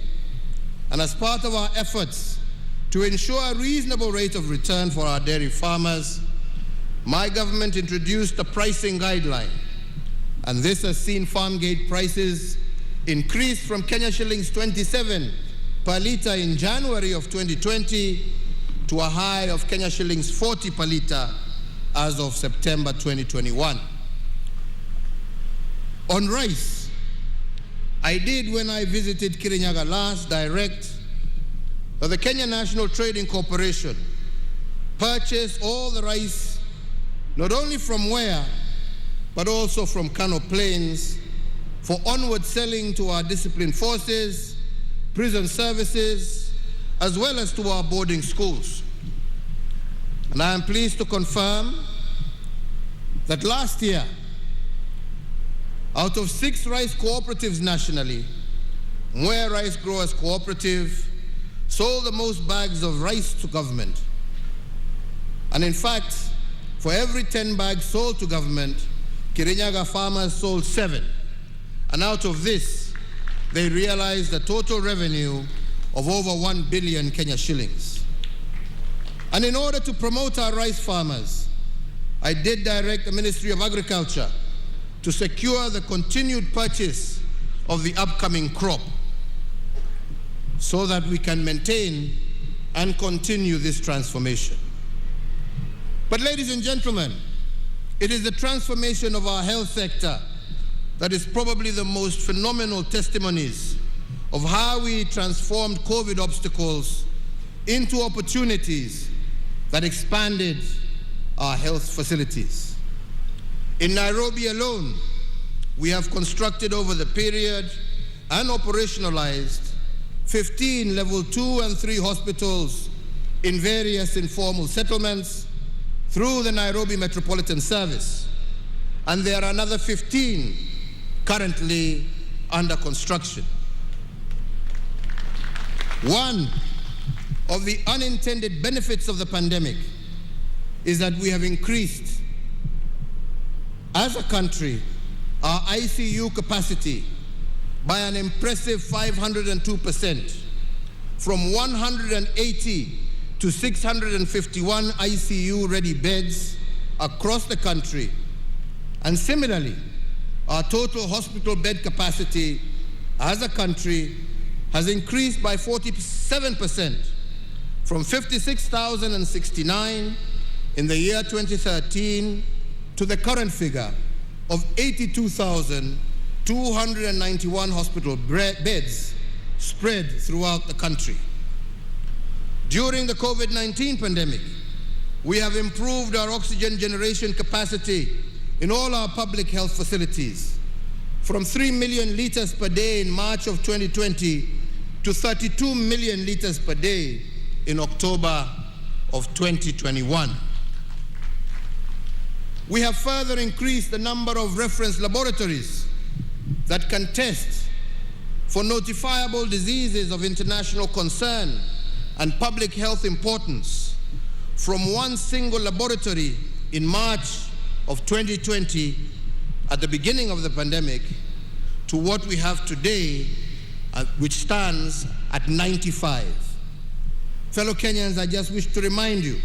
and as part of our efforts to ensure a reasonable rate of return for our dairy farmers, my government introduced a pricing guideline, and this has seen farm gate prices increase from Kenya shillings 27 per litre in January of 2020 to a high of Kenya shillings 40 per litre as of September 2021. On rice, I did, when I visited Kirinyaga last, direct that the Kenya National Trading Corporation purchase all the rice, not only from Ware, but also from Kano Plains, for onward selling to our disciplined forces, prison services, as well as to our boarding schools. And I am pleased to confirm that last year, out of 6 rice cooperatives nationally, Mwea Rice Growers Cooperative sold the most bags of rice to government. And in fact, for every 10 bags sold to government, Kirinyaga farmers sold 7. And out of this, they realized a total revenue of over 1 billion Kenya shillings. And in order to promote our rice farmers, I did direct the Ministry of Agriculture to secure the continued purchase of the upcoming crop so that we can maintain and continue this transformation. But ladies and gentlemen, it is the transformation of our health sector that is probably the most phenomenal testimonies of how we transformed COVID obstacles into opportunities that expanded our health facilities. In Nairobi alone, we have constructed over the period and operationalized 15 level 2 and 3 hospitals in various informal settlements through the Nairobi Metropolitan Service. And there are another 15 currently under construction. One of the unintended benefits of the pandemic is that we have increased, as a country, our ICU capacity by an impressive 502%, from 180 to 651 ICU-ready beds across the country. And similarly, our total hospital bed capacity as a country has increased by 47%, from 56,069 in the year 2013 to the current figure of 82,291 hospital beds spread throughout the country. During the COVID-19 pandemic, we have improved our oxygen generation capacity in all our public health facilities, from 3 million liters per day in March of 2020 to 32 million liters per day in October of 2021. We have further increased the number of reference laboratories that can test for notifiable diseases of international concern and public health importance, from one single laboratory in March of 2020 at the beginning of the pandemic to what we have today, which stands at 95. Fellow Kenyans, I just wish to remind you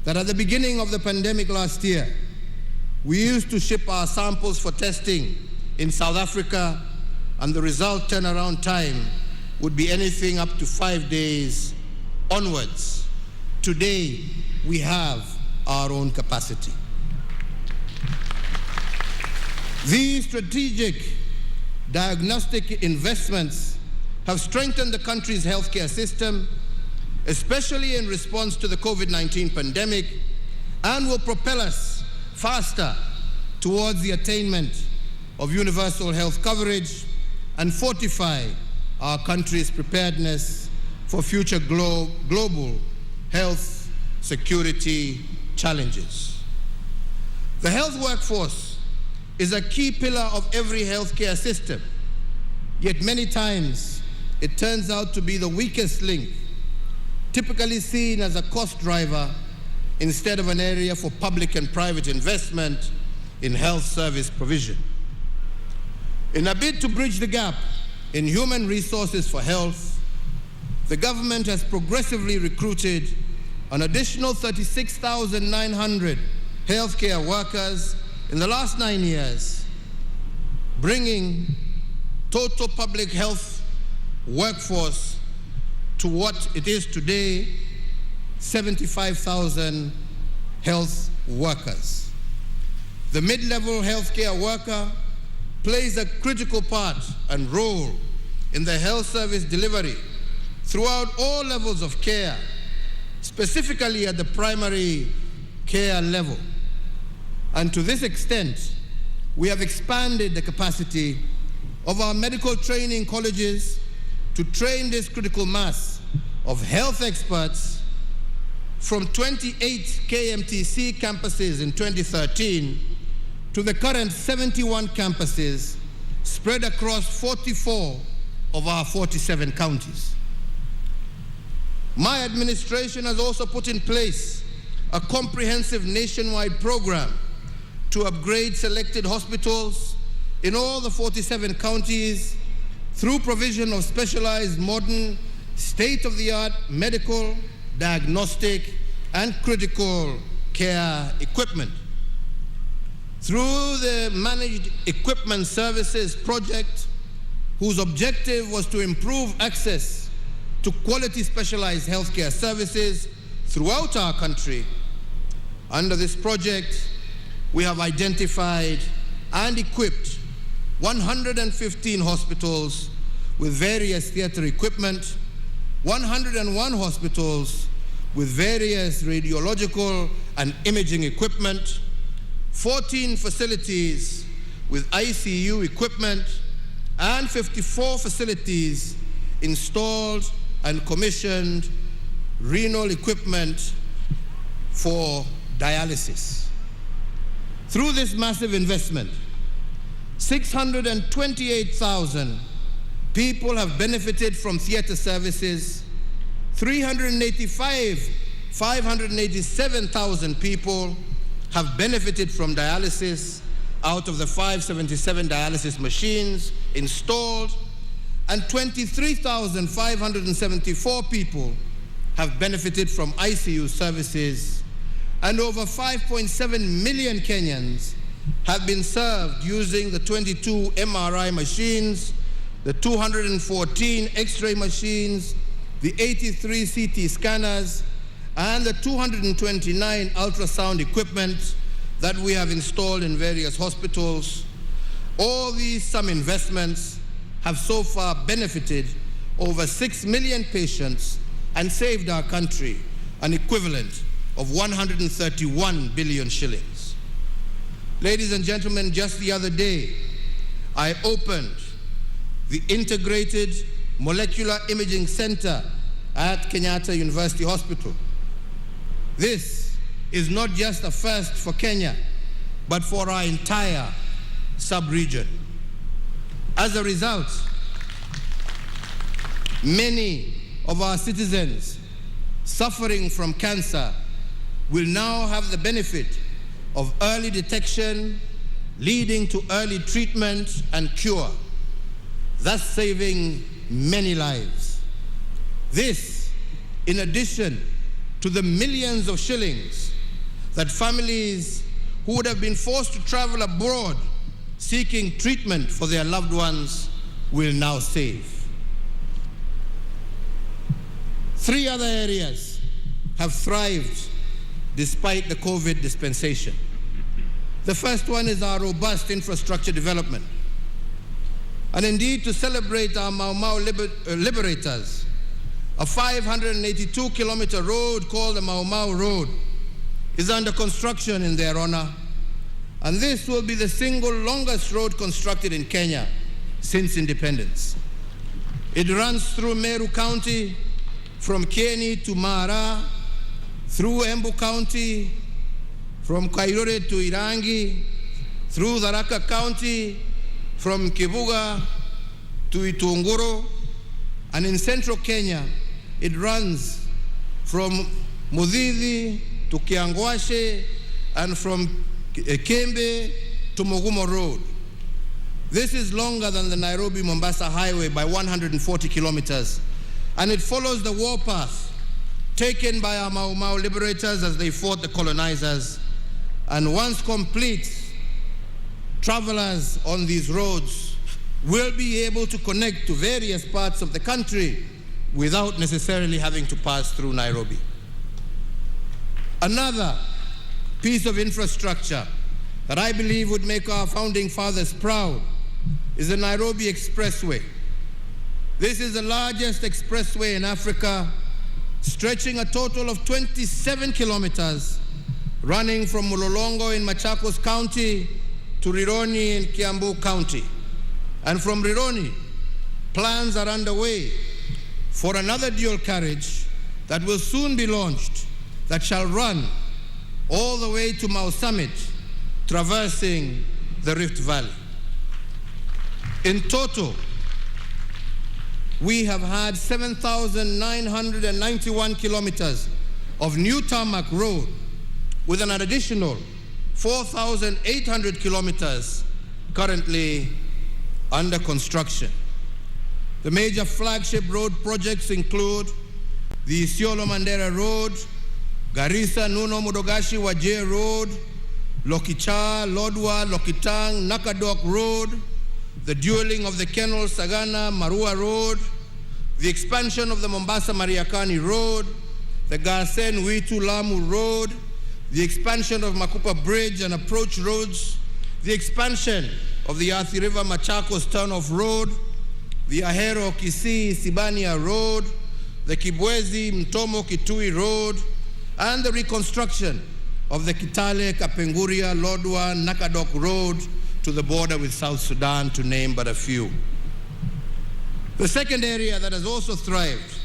that at the beginning of the pandemic last year, we used to ship our samples for testing in South Africa, and the result turnaround time would be anything up to 5 days onwards. Today, we have our own capacity. These strategic diagnostic investments have strengthened the country's healthcare system, especially in response to the COVID-19 pandemic, and will propel us faster towards the attainment of universal health coverage and fortify our country's preparedness for future global health security challenges. The health workforce is a key pillar of every healthcare system, yet many times it turns out to be the weakest link, typically seen as a cost driver instead of an area for public and private investment in health service provision. In a bid to bridge the gap in human resources for health, the government has progressively recruited an additional 36,900 healthcare workers in the last 9 years, bringing total public health workforce to what it is today, 75,000 health workers. The mid-level healthcare worker plays a critical part and role in the health service delivery throughout all levels of care, specifically at the primary care level. And to this extent, we have expanded the capacity of our medical training colleges to train this critical mass of health experts from 28 KMTC campuses in 2013 to the current 71 campuses spread across 44 of our 47 counties. My administration has also put in place a comprehensive nationwide program to upgrade selected hospitals in all the 47 counties through provision of specialized modern state-of-the-art medical, diagnostic, and critical care equipment. Through the Managed Equipment Services project, whose objective was to improve access to quality specialized healthcare services throughout our country. Under this project, we have identified and equipped 115 hospitals with various theater equipment, 101 hospitals with various radiological and imaging equipment, 14 facilities with ICU equipment, and 54 facilities installed and commissioned renal equipment for dialysis. Through this massive investment, 628,000 people have benefited from theater services. 587,000 people have benefited from dialysis out of the 577 dialysis machines installed, and 23,574 people have benefited from ICU services, and over 5.7 million Kenyans have been served using the 22 MRI machines, the 214 X-ray machines, the 83 CT scanners, and the 229 ultrasound equipment that we have installed in various hospitals. All these some investments have so far benefited over 6 million patients and saved our country an equivalent of 131 billion shillings. Ladies and gentlemen, just the other day, I opened the Integrated Molecular Imaging Center at Kenyatta University Hospital. This is not just a first for Kenya, but for our entire sub-region. As a result, many of our citizens suffering from cancer will now have the benefit of early detection, leading to early treatment and cure, thus saving many lives. This, in addition to the millions of shillings that families who would have been forced to travel abroad seeking treatment for their loved ones will now save. 3 other areas have thrived despite the COVID dispensation. The first one is our robust infrastructure development. and indeed to celebrate our Mau Mau liberators. A 582-kilometer road called the Mau Mau Road is under construction in their honor, and this will be the single longest road constructed in Kenya since independence. It runs through Meru County, from Kieni to Mara, through Embu County, from Kairore to Irangi, through Tharaka County, from Kibuga to Itunguru, and in central Kenya, it runs from Mudhidhi to Kiangwashe, and from Kembe to Mogumo Road. This is longer than the Nairobi-Mombasa highway by 140 kilometers, and it follows the warpath taken by our Mau Mau liberators as they fought the colonizers. And once complete, travelers on these roads will be able to connect to various parts of the country without necessarily having to pass through Nairobi. Another piece of infrastructure that I believe would make our founding fathers proud is the Nairobi Expressway. This is the largest expressway in Africa, stretching a total of 27 kilometers, running from Mulolongo in Machakos County to Rironi in Kiambu County. And from Rironi, plans are underway for another dual carriage that will soon be launched that shall run all the way to Mau Summit, traversing the Rift Valley. In total, we have had 7,991 kilometers of new tarmac road, with an additional 4,800 kilometers currently under construction. The major flagship road projects include the Isiolo Mandera Road, Garissa Nuno Mudogashi Wajir Road, Lokicha, Lodwa, Lokitang, Nakadok Road, the dueling of the Kenol Sagana Marua Road, the expansion of the Mombasa Mariakani Road, the Garsen Witu Lamu Road, the expansion of Makupa Bridge and approach roads, the expansion of the Athi River Machakos Turnoff Road, the Ahero Kisii Sibania Road, the Kibwezi Mtomo Kitui Road, and the reconstruction of the Kitale Kapenguria Lodwa Nakadok Road to the border with South Sudan, to name but a few. The second area that has also thrived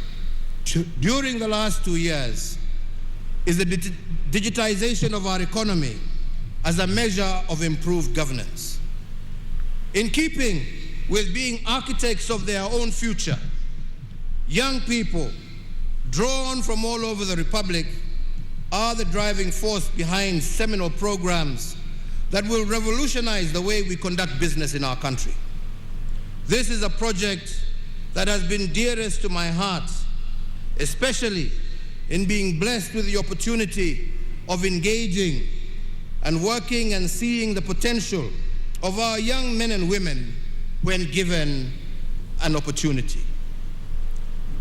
during the last 2 years is the digitization of our economy as a measure of improved governance. In keeping with being architects of their own future, young people drawn from all over the Republic are the driving force behind seminal programs that will revolutionize the way we conduct business in our country. This is a project that has been dearest to my heart, especially in being blessed with the opportunity of engaging and working and seeing the potential of our young men and women when given an opportunity.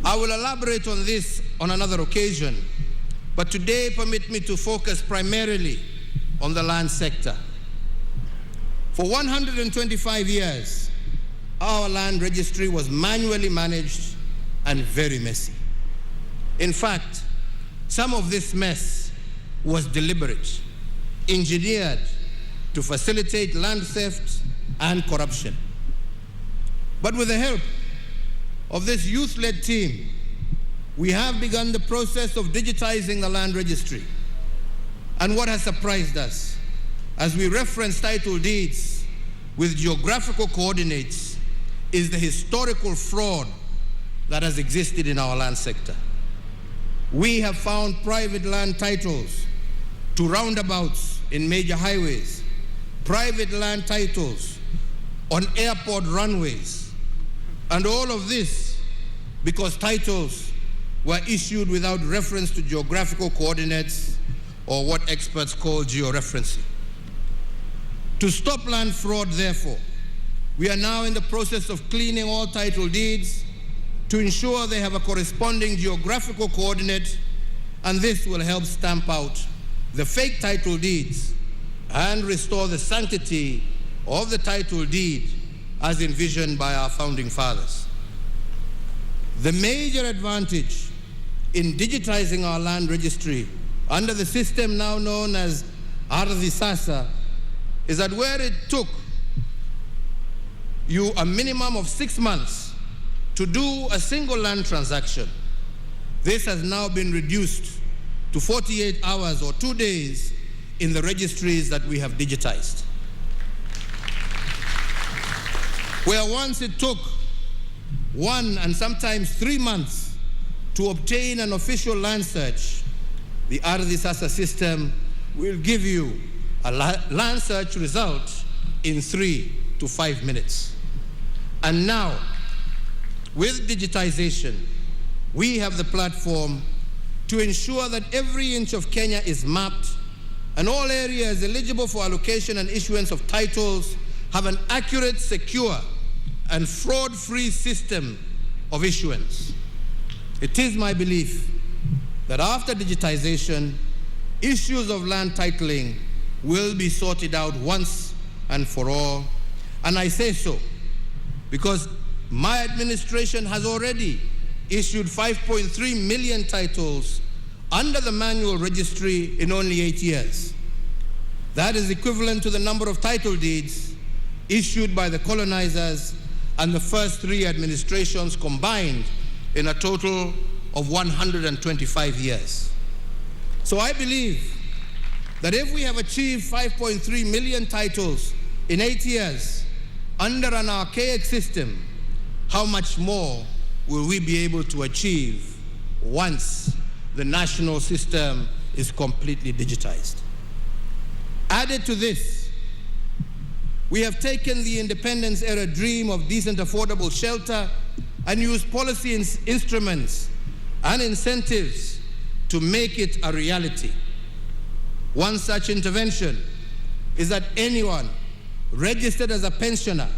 I will elaborate on this on another occasion, but today permit me to focus primarily on the land sector. For 125 years, our land registry was manually managed and very messy. In fact, some of this mess was deliberate, engineered to facilitate land theft and corruption. But with the help of this youth-led team, we have begun the process of digitizing the land registry. And what has surprised us, as we reference title deeds with geographical coordinates, is the historical fraud that has existed in our land sector. We have found private land titles to roundabouts in major highways, private land titles on airport runways, and all of this because titles were issued without reference to geographical coordinates, or what experts call georeferencing. To stop land fraud, therefore, we are now in the process of cleaning all title deeds to ensure they have a corresponding geographical coordinate, and this will help stamp out the fake title deeds and restore the sanctity of the title deed as envisioned by our founding fathers. The major advantage in digitizing our land registry under the system now known as Ardhi Sasa is that where it took you a minimum of 6 months to do a single land transaction, this has now been reduced to 48 hours or 2 days in the registries that we have digitized. Where once it took 1 and sometimes 3 months to obtain an official land search, the Ardhi Sasa system will give you a land search result in 3 to 5 minutes. And now, with digitization, we have the platform to ensure that every inch of Kenya is mapped and all areas eligible for allocation and issuance of titles have an accurate, secure, and fraud-free system of issuance. It is my belief that after digitization, issues of land titling will be sorted out once and for all. And I say so because my administration has already issued 5.3 million titles under the manual registry in only 8 years. That is equivalent to the number of title deeds issued by the colonizers and the first 3 administrations combined in a total of 125 years. So I believe that if we have achieved 5.3 million titles in 8 years under an archaic system, how much more will we be able to achieve once the national system is completely digitized? Added to this, we have taken the independence era dream of decent, affordable shelter and used policy instruments and incentives to make it a reality. One such intervention is that anyone registered as a pensioner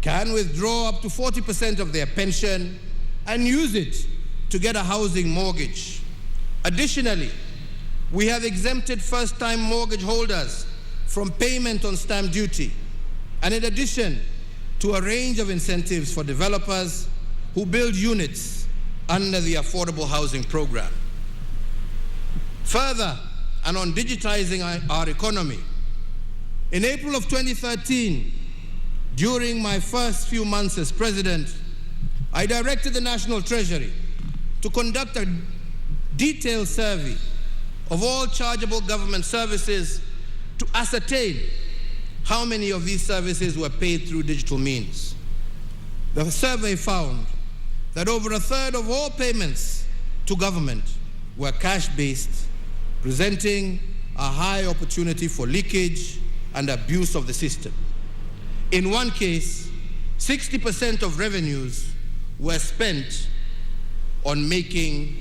can withdraw up to 40% of their pension and use it to get a housing mortgage. Additionally, we have exempted first-time mortgage holders from payment on stamp duty, and in addition to a range of incentives for developers who build units under the Affordable Housing Program. Further, and on digitizing our economy, in April of 2013, during my first few months as president, I directed the National Treasury to conduct a detailed survey of all chargeable government services to ascertain how many of these services were paid through digital means. The survey found that over 1/3 of all payments to government were cash-based, presenting a high opportunity for leakage and abuse of the system. In one case, 60% of revenues were spent on making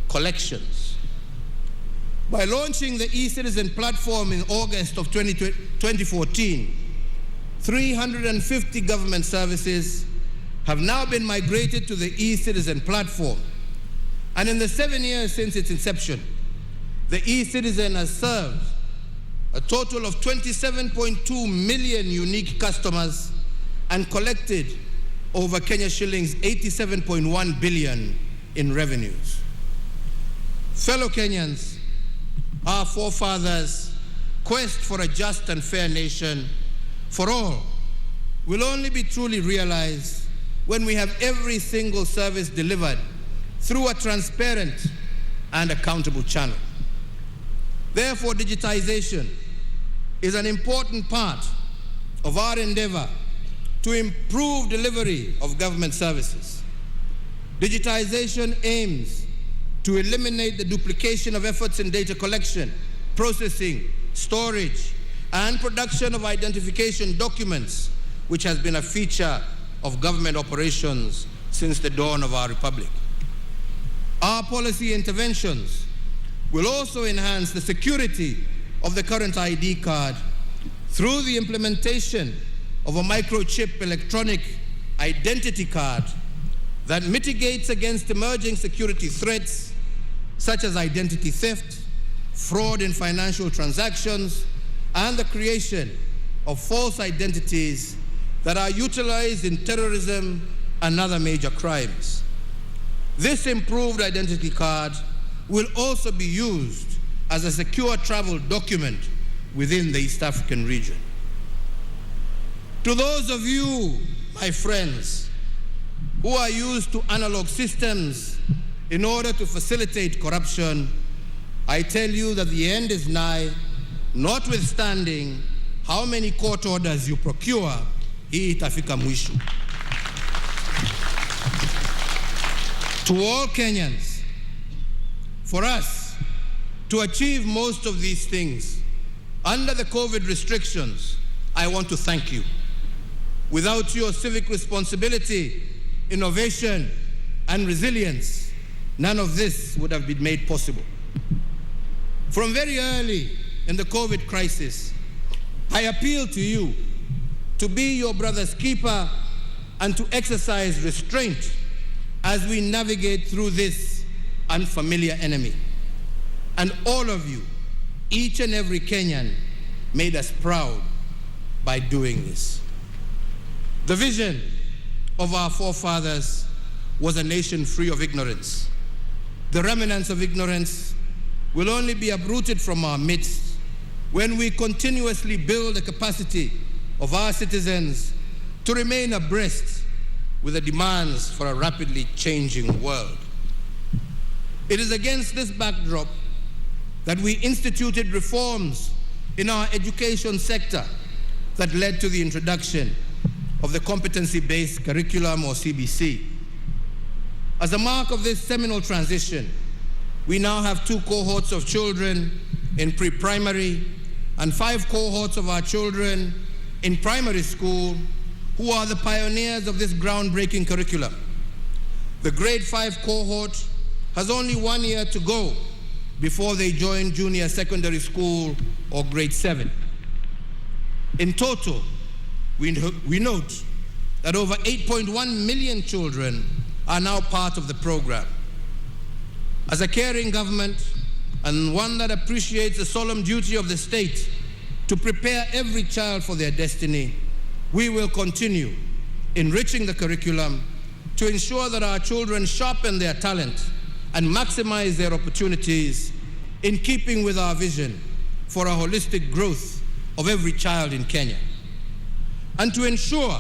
collections. By launching the e-Citizen platform in August of 2014, 350 government services have now been migrated to the e-Citizen platform. And in the 7 years since its inception, the e-Citizen has served a total of 27.2 million unique customers and collected over Kenya shillings 87.1 billion in revenues. Fellow Kenyans, our forefathers' quest for a just and fair nation for all will only be truly realized when we have every single service delivered through a transparent and accountable channel. Therefore, digitization is an important part of our endeavor to improve delivery of government services. Digitization aims to eliminate the duplication of efforts in data collection, processing, storage, and production of identification documents, which has been a feature of government operations since the dawn of our republic. Our policy interventions will also enhance the security of the current ID card through the implementation of a microchip electronic identity card that mitigates against emerging security threats such as identity theft, fraud in financial transactions, and the creation of false identities that are utilized in terrorism and other major crimes. This improved identity card will also be used as a secure travel document within the East African region. To those of you, my friends, who are used to analog systems in order to facilitate corruption, I tell you that the end is nigh, notwithstanding how many court orders you procure, hii itafika mwisho. To all Kenyans, for us to achieve most of these things under the COVID restrictions, I want to thank you. Without your civic responsibility, innovation, and resilience, none of this would have been made possible. From very early in the COVID crisis, I appeal to you to be your brother's keeper and to exercise restraint as we navigate through this unfamiliar enemy. And all of you, each and every Kenyan, made us proud by doing this. The vision of our forefathers was a nation free of ignorance. The remnants of ignorance will only be uprooted from our midst when we continuously build the capacity of our citizens to remain abreast with the demands for a rapidly changing world. It is against this backdrop that we instituted reforms in our education sector that led to the introduction of the competency-based curriculum, or CBC. As a mark of this seminal transition, we now have 2 cohorts of children in pre-primary and 5 cohorts of our children in primary school who are the pioneers of this groundbreaking curriculum. The grade 5 cohort has only 1 year to go before they join junior secondary school or grade 7. In total, we note that over 8.1 million children are now part of the program. As a caring government and one that appreciates the solemn duty of the state to prepare every child for their destiny, we will continue enriching the curriculum to ensure that our children sharpen their talent and maximize their opportunities in keeping with our vision for a holistic growth of every child in Kenya. And to ensure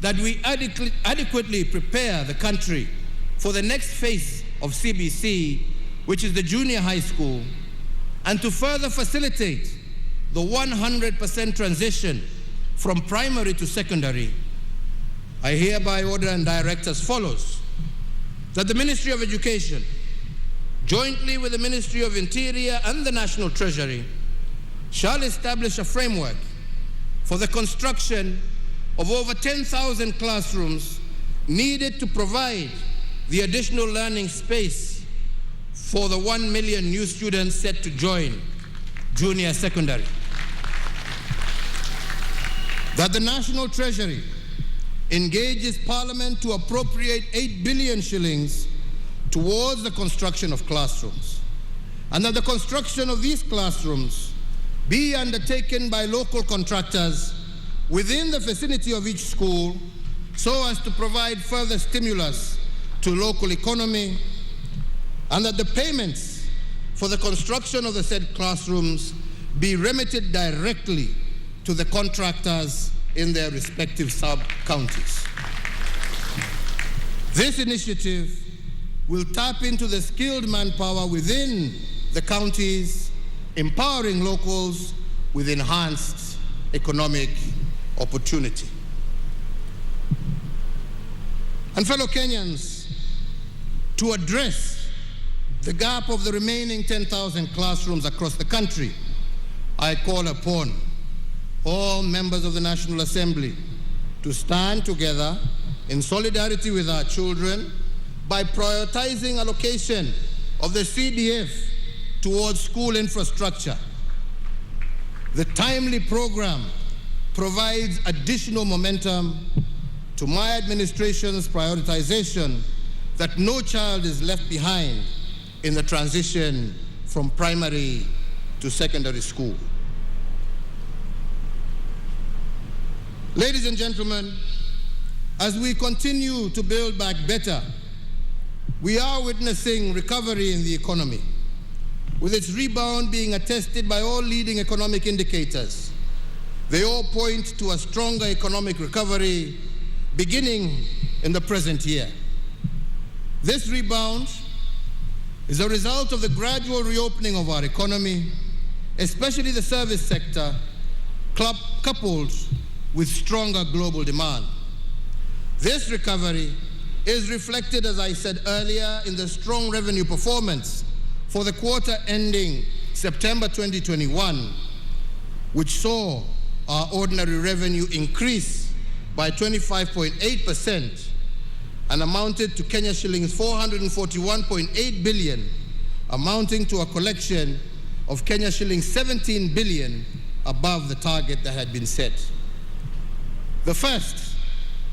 that we adequately prepare the country for the next phase of CBC, which is the junior high school, and to further facilitate the 100% transition from primary to secondary, I hereby order and direct as follows: that the Ministry of Education, jointly with the Ministry of Interior and the National Treasury, shall establish a framework for the construction of over 10,000 classrooms needed to provide the additional learning space for the 1 million new students set to join junior secondary. That the National Treasury engages Parliament to appropriate 8 billion shillings towards the construction of classrooms, and that the construction of these classrooms be undertaken by local contractors within the vicinity of each school so as to provide further stimulus to local economy, and that the payments for the construction of the said classrooms be remitted directly to the contractors in their respective sub-counties. This initiative will tap into the skilled manpower within the counties, empowering locals with enhanced economic opportunity. And fellow Kenyans, to address the gap of the remaining 10,000 classrooms across the country, I call upon all members of the National Assembly to stand together in solidarity with our children by prioritizing allocation of the CDF towards school infrastructure. The timely program provides additional momentum to my administration's prioritization that no child is left behind in the transition from primary to secondary school. Ladies and gentlemen, as we continue to build back better, we are witnessing recovery in the economy, with its rebound being attested by all leading economic indicators. They all point to a stronger economic recovery beginning in the present year. This rebound is a result of the gradual reopening of our economy, especially the service sector, coupled with stronger global demand. This recovery is reflected, as I said earlier, in the strong revenue performance for the quarter ending September 2021, which saw our ordinary revenue increase by 25.8% and amounted to Kenya shillings 441.8 billion, amounting to a collection of Kenya shillings 17 billion above the target that had been set. The first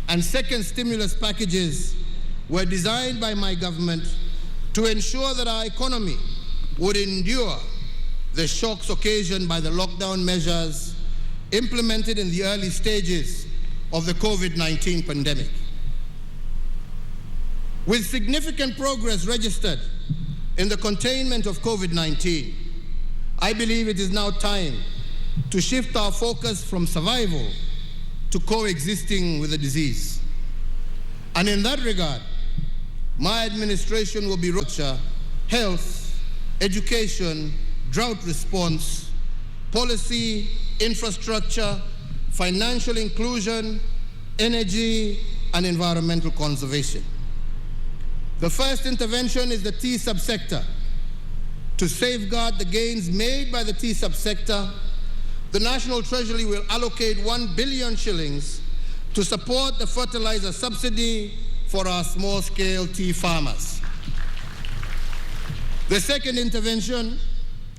and second stimulus packages were designed by my government to ensure that our economy would endure the shocks occasioned by the lockdown measures implemented in the early stages of the COVID-19 pandemic. With significant progress registered in the containment of COVID-19, I believe it is now time to shift our focus from survival to coexisting with the disease. And in that regard, my administration will be health, education, drought response, policy, infrastructure, financial inclusion, energy, and environmental conservation. The first intervention is the tea subsector. To safeguard the gains made by the tea subsector, the National Treasury will allocate 1 billion shillings to support the fertilizer subsidy for our small-scale tea farmers. The second intervention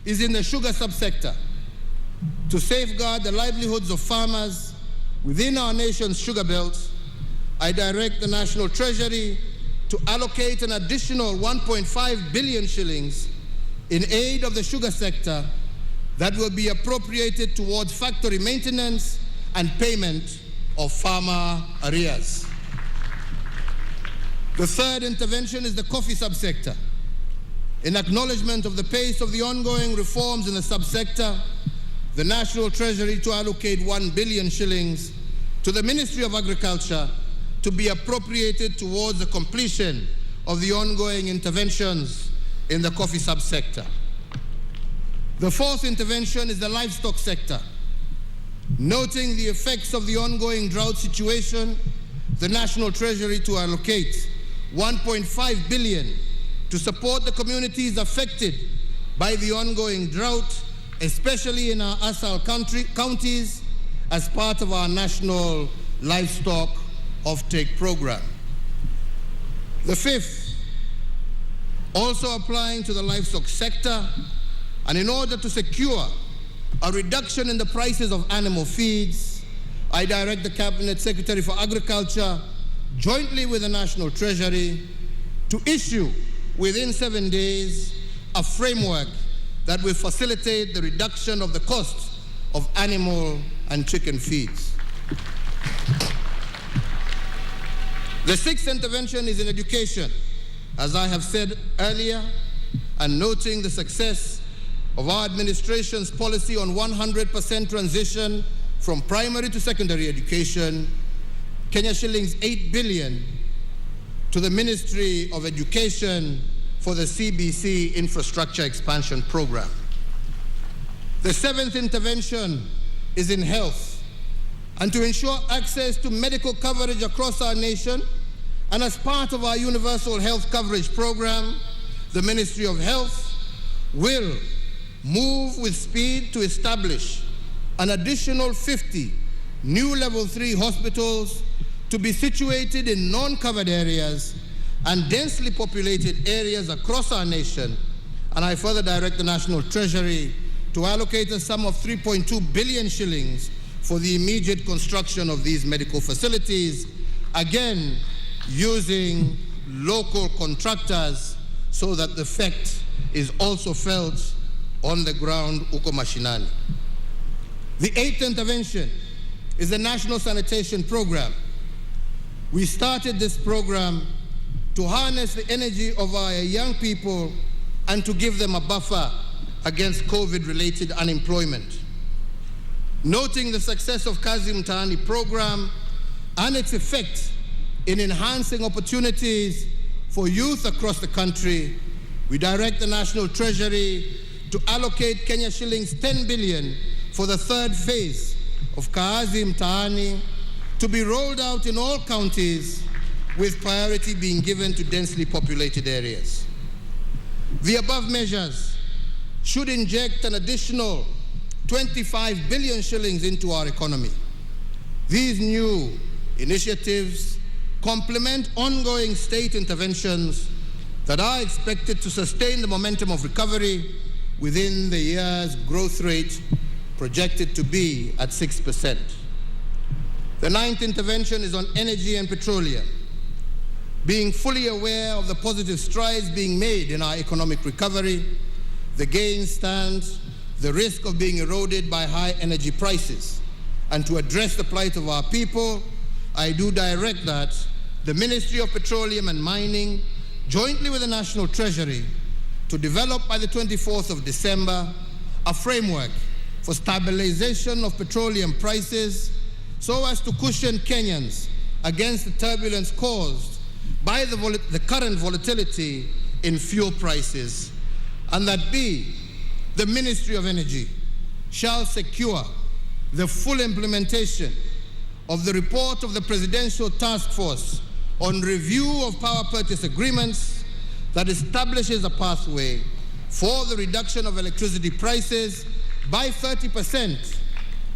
is in the sugar subsector. To safeguard the livelihoods of farmers within our nation's sugar belt, I direct the National Treasury to allocate an additional 1.5 billion shillings in aid of the sugar sector that will be appropriated towards factory maintenance and payment of farmer arrears. The third intervention is the coffee subsector. In acknowledgement of the pace of the ongoing reforms in the subsector, the National Treasury to allocate 1 billion shillings to the Ministry of Agriculture to be appropriated towards the completion of the ongoing interventions in the coffee subsector. The fourth intervention is the livestock sector. Noting the effects of the ongoing drought situation, the National Treasury to allocate 1.5 billion to support the communities affected by the ongoing drought, especially in our ASAL counties, as part of our national livestock offtake program. The fifth, also applying to the livestock sector, and in order to secure a reduction in the prices of animal feeds, I direct the Cabinet Secretary for Agriculture, jointly with the National Treasury, to issue within 7 days a framework that will facilitate the reduction of the cost of animal and chicken feeds. The sixth intervention is in education. As I have said earlier, and noting the success of our administration's policy on 100% transition from primary to secondary education, Kenya shillings 8 billion to the Ministry of Education for the CBC Infrastructure Expansion Program. The seventh intervention is in health, and to ensure access to medical coverage across our nation, and as part of our universal health coverage program, the Ministry of Health will move with speed to establish an additional 50 new level 3 hospitals to be situated in non-covered areas and densely populated areas across our nation. And I further direct the National Treasury to allocate a sum of 3.2 billion shillings for the immediate construction of these medical facilities, again using local contractors so that the effect is also felt on the ground uko mashinani. The eighth intervention is the National Sanitation Program. We started this program to harness the energy of our young people and to give them a buffer against COVID-related unemployment. Noting the success of Kazi Mtaani program and its effect in enhancing opportunities for youth across the country, we direct the National Treasury to allocate Kenya shillings 10 billion for the third phase of Kazi Mtaani to be rolled out in all counties, with priority being given to densely populated areas. The above measures should inject an additional 25 billion shillings into our economy. These new initiatives complement ongoing state interventions that are expected to sustain the momentum of recovery within the year's growth rate projected to be at 6%. The ninth intervention is on energy and petroleum. Being fully aware of the positive strides being made in our economic recovery, the gain stands the risk of being eroded by high energy prices. And to address the plight of our people, I do direct that the Ministry of Petroleum and Mining, jointly with the National Treasury, to develop by the 24th of December a framework for stabilization of petroleum prices so as to cushion Kenyans against the turbulence caused by the current volatility in fuel prices, and that B, the Ministry of Energy shall secure the full implementation of the report of the Presidential Task Force on review of power purchase agreements that establishes a pathway for the reduction of electricity prices by 30%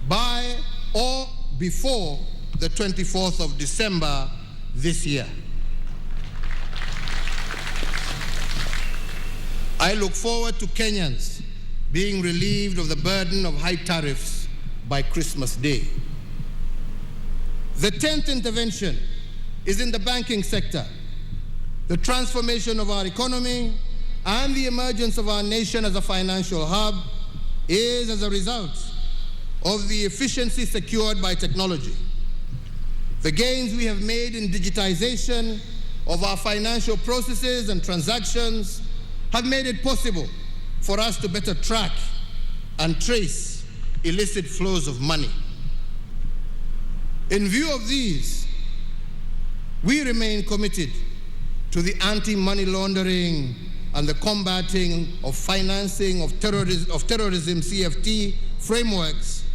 by or before the 24th of December this year. I look forward to Kenyans being relieved of the burden of high tariffs by Christmas Day. The 10th intervention is in the banking sector. The transformation of our economy and the emergence of our nation as a financial hub is as a result of the efficiency secured by technology. The gains we have made in digitization of our financial processes and transactions have made it possible for us to better track and trace illicit flows of money. In view of these, we remain committed to the anti-money laundering and the combating of financing of terrorism CFT frameworks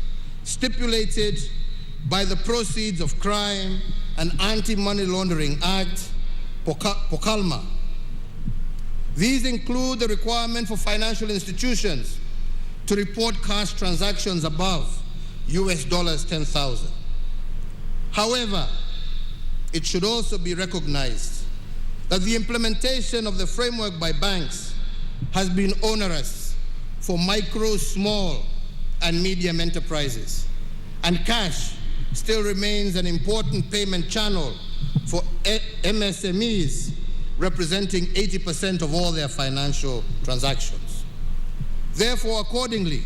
stipulated by the Proceeds of Crime and Anti-Money Laundering Act, POCALMA. These include the requirement for financial institutions to report cash transactions above US dollars 10,000. However, it should also be recognized that the implementation of the framework by banks has been onerous for micro, small, and medium enterprises, and cash still remains an important payment channel for MSMEs, representing 80% of all their financial transactions. Therefore, accordingly,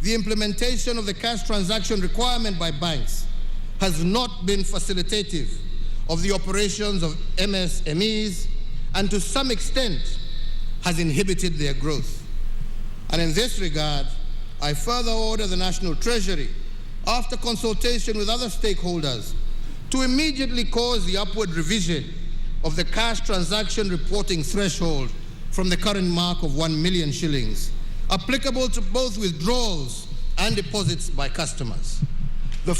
the implementation of the cash transaction requirement by banks has not been facilitative of the operations of MSMEs, and to some extent has inhibited their growth. And in this regard, I further order the National Treasury, after consultation with other stakeholders, to immediately cause the upward revision of the cash transaction reporting threshold from the current mark of 1 million shillings, applicable to both withdrawals and deposits by customers. The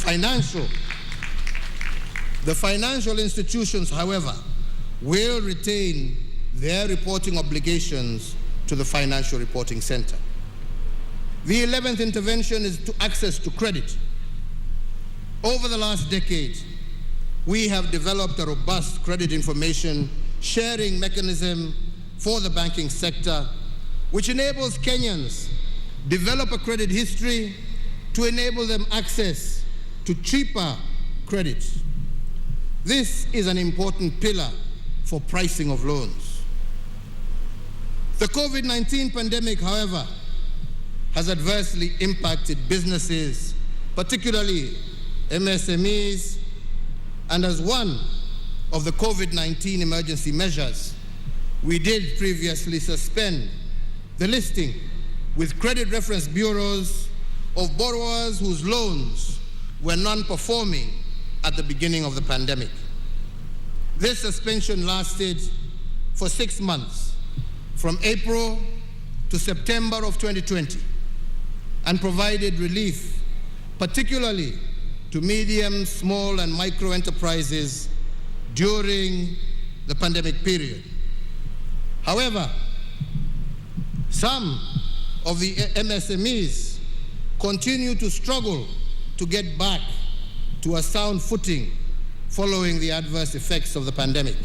financial institutions, however, will retain their reporting obligations to the Financial Reporting Center. The 11th intervention is to access to credit. Over the last decade, we have developed a robust credit information sharing mechanism for the banking sector, which enables Kenyans develop a credit history to enable them access to cheaper credit. This is an important pillar for pricing of loans. The COVID-19 pandemic, however, has adversely impacted businesses, particularly MSMEs, and as one of the COVID-19 emergency measures, we did previously suspend the listing with credit reference bureaus of borrowers whose loans were non-performing at the beginning of the pandemic. This suspension lasted for 6 months, from April to September of 2020, and provided relief, particularly to medium, small, and micro enterprises during the pandemic period. However, some of the MSMEs continue to struggle to get back to a sound footing following the adverse effects of the pandemic.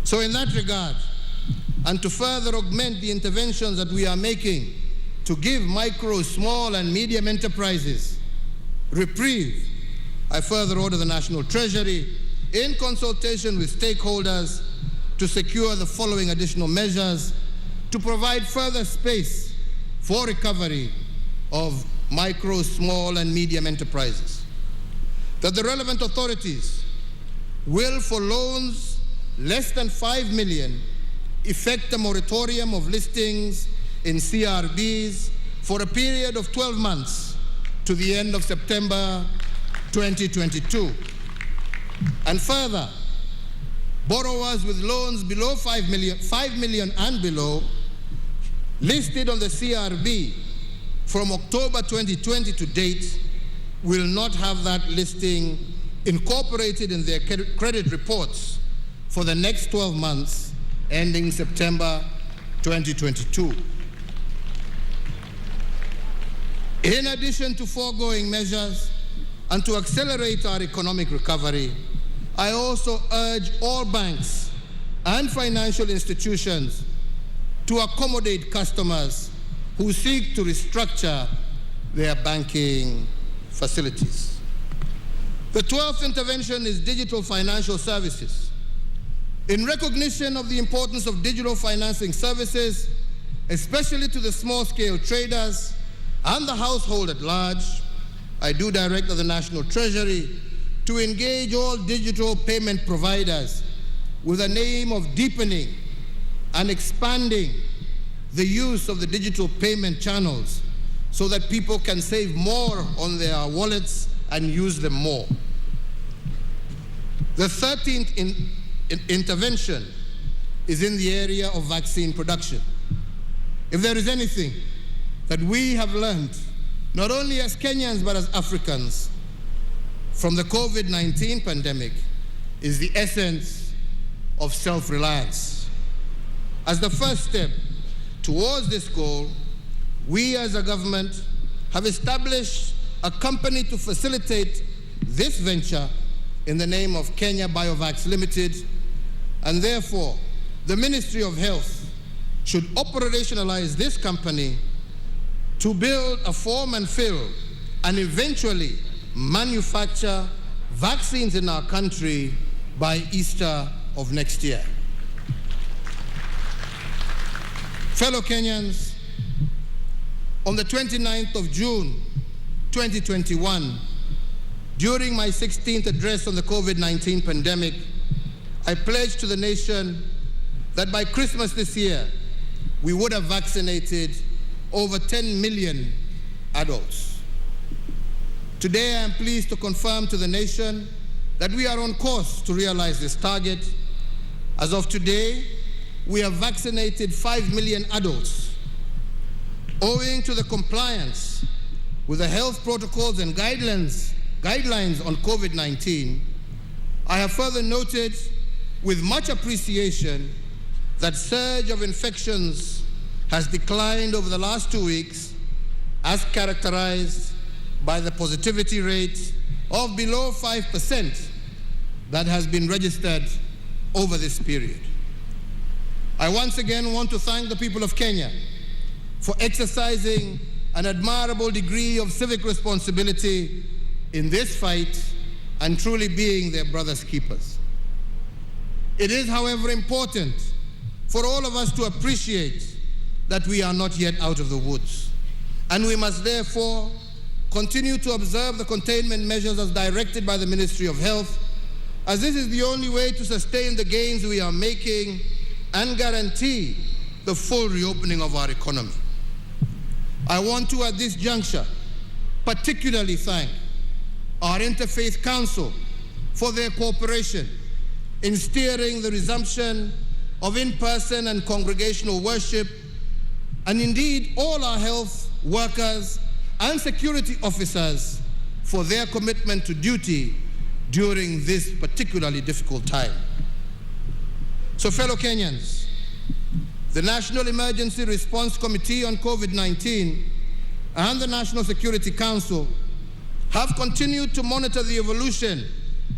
So in that regard, and to further augment the interventions that we are making to give micro, small, and medium enterprises reprieve, I further order the National Treasury, in consultation with stakeholders, to secure the following additional measures to provide further space for recovery of micro, small, and medium enterprises. That the relevant authorities will, for loans less than 5 million, effect a moratorium of listings in CRBs for a period of 12 months to the end of September 2022. And further, borrowers with loans below 5 million and below, listed on the CRB from October 2020 to date, will not have that listing incorporated in their credit reports for the next 12 months ending September 2022. In addition to foregoing measures and to accelerate our economic recovery, I also urge all banks and financial institutions to accommodate customers who seek to restructure their banking facilities. The 12th intervention is digital financial services. In recognition of the importance of digital financing services, especially to the small-scale traders and the household at large, I do direct the National Treasury to engage all digital payment providers with the aim of deepening and expanding the use of the digital payment channels so that people can save more on their wallets and use them more. The 13th intervention is in the area of vaccine production. If there is anything that we have learned, not only as Kenyans but as Africans, from the COVID-19 pandemic, is the essence of self-reliance. As the first step towards this goal, we as a government have established a company to facilitate this venture in the name of Kenya Biovax Limited, and therefore the Ministry of Health should operationalize this company to build a form and fill and eventually manufacture vaccines in our country by Easter of next year. Fellow Kenyans, on the 29th of June 2021, during my 16th address on the COVID-19 pandemic, I pledged to the nation that by Christmas this year, we would have vaccinated over 10 million adults. Today, I am pleased to confirm to the nation that we are on course to realize this target. As of today, we have vaccinated 5 million adults. Owing to the compliance with the health protocols and guidelines on COVID-19, I have further noted with much appreciation that surge of infections has declined over the last 2 weeks, as characterized by the positivity rate of below 5% that has been registered over this period. I once again want to thank the people of Kenya for exercising an admirable degree of civic responsibility in this fight and truly being their brothers' keepers. It is, however, important for all of us to appreciate that we are not yet out of the woods, and we must therefore continue to observe the containment measures as directed by the Ministry of Health, as this is the only way to sustain the gains we are making and guarantee the full reopening of our economy. I want to, at this juncture, particularly thank our Interfaith Council for their cooperation in steering the resumption of in-person and congregational worship, and indeed all our health workers and security officers for their commitment to duty during this particularly difficult time. So, fellow Kenyans, the National Emergency Response Committee on COVID-19 and the National Security Council have continued to monitor the evolution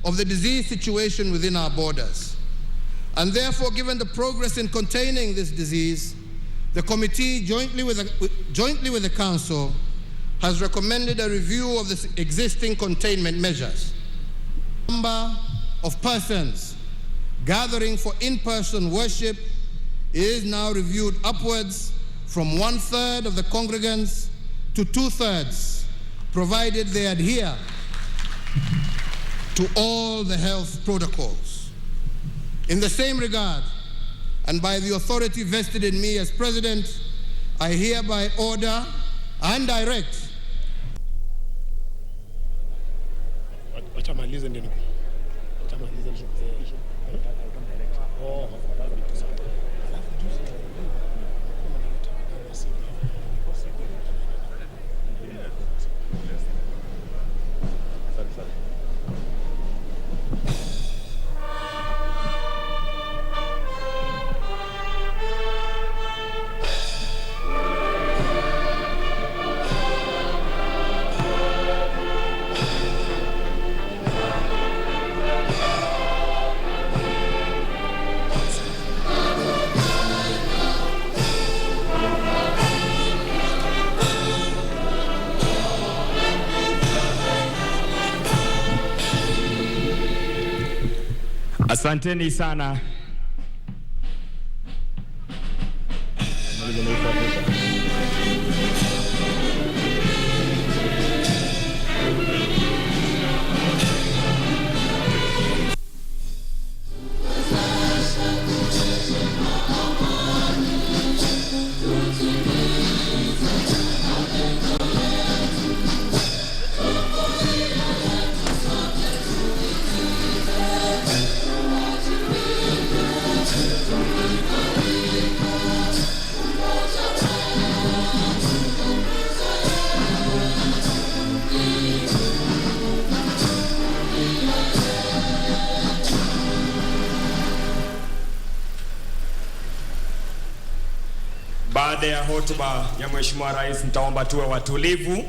of the disease situation within our borders. And therefore, given the progress in containing this disease, the committee, jointly with the Council, has recommended a review of the existing containment measures. The number of persons gathering for in-person worship is now reviewed upwards from 1/3 of the congregants to 2/3, provided they adhere to all the health protocols. In the same regard, and by the authority vested in me as President, I hereby order and direct Asanteni sana. Baada ya hotuba ya Mheshimiwa Rais, nitaomba tuwe watulivu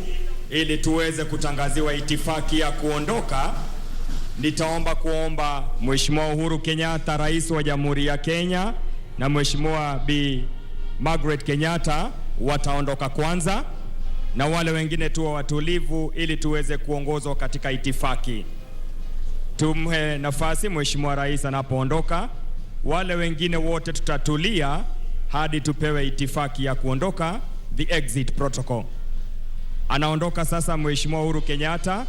ili tuweze kutangaziwa itifaki ya kuondoka. Nitaomba kuomba Mheshimiwa Uhuru Kenyatta, Rais wa Jamhuri ya Kenya, na Mheshimiwa Bi Margaret Kenyatta wataondoka kwanza, na wale wengine tuwe watulivu ili tuweze kuongozwa katika itifaki. Tumhe nafasi Mheshimiwa Rais anapoondoka. Wale wengine wote tutatulia hadi tupewe itifaki ya kuondoka, the exit protocol. Anaondoka sasa Mheshimiwa Uhuru Kenyatta.